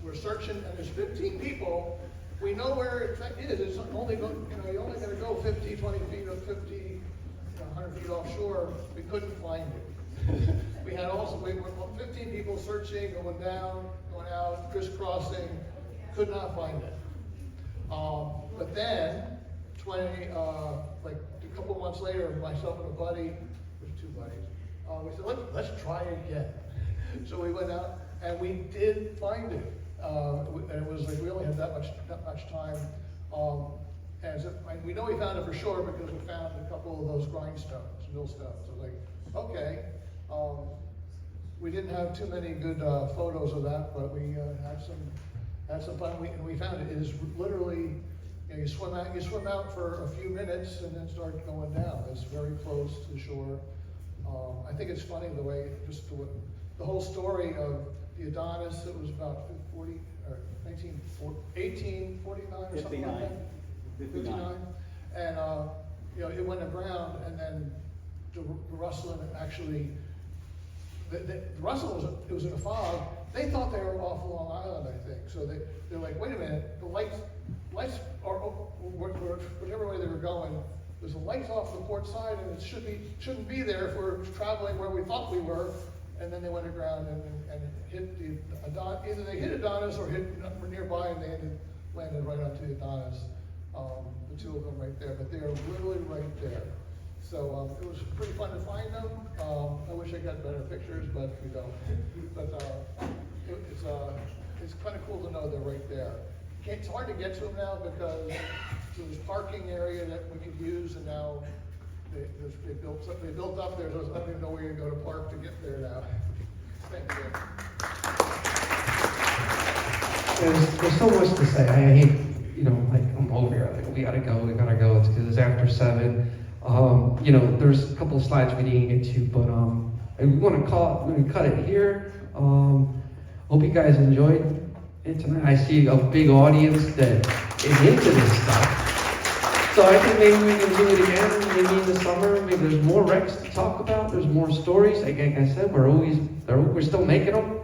We're searching, and there's 15 people. We know where it is. It's only you only got to go 50, 20 feet or 50, 100 feet offshore. We couldn't find it. We were 15 people searching, going down, going out, crisscrossing. Could not find it. But then, like a couple months later, myself and a buddy, there's two buddies, we said, let's try again. So we went out and we did find it. And it was like we only had that much time. And we know we found it for sure because we found a couple of those grindstones, millstones. So like, okay. We didn't have too many good photos of that, but we had some fun. And we found it. It is literally, you swim out for a few minutes and then start going down. It's very close to the shore. I think it's funny the way, the whole story of the Adonis. It was about 1849 or something like that. 59. And it went aground, and then the rustling actually Russell was in a fog. They thought they were off Long Island, I think. So they're like, wait a minute, the lights are whichever way they were going. There's a light off the port side, and it shouldn't be there if we're traveling where we thought we were. And then they went aground and hit either they hit Adonis or hit nearby, and they landed right onto the Adonis. The two of them right there, but they are literally right there. So it was pretty fun to find them. I wish I got better pictures, but we don't. But it's kind of cool to know they're right there. It's hard to get to them now because there's parking area that we could use, and now they built up there. So I don't even know where you go to park to get there now. Thank you. There's so much to say. I hate, like I'm over here. Like we gotta go. It's because it's after 7. There's a couple of slides we didn't get to, but we want to cut it here. Hope you guys enjoyed it tonight. I see a big audience that is into this stuff. So I think maybe we can do it again, maybe in the summer. Maybe there's more wrecks to talk about. There's more stories. Like I said, we're still making them.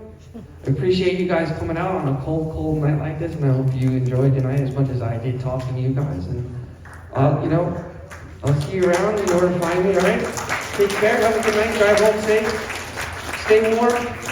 I appreciate you guys coming out on a cold night like this, and I hope you enjoyed tonight as much as I did talking to you guys. And I'll see you around. You know where to find me, all right? Take care. Have a good night. Drive home safe. Stay warm.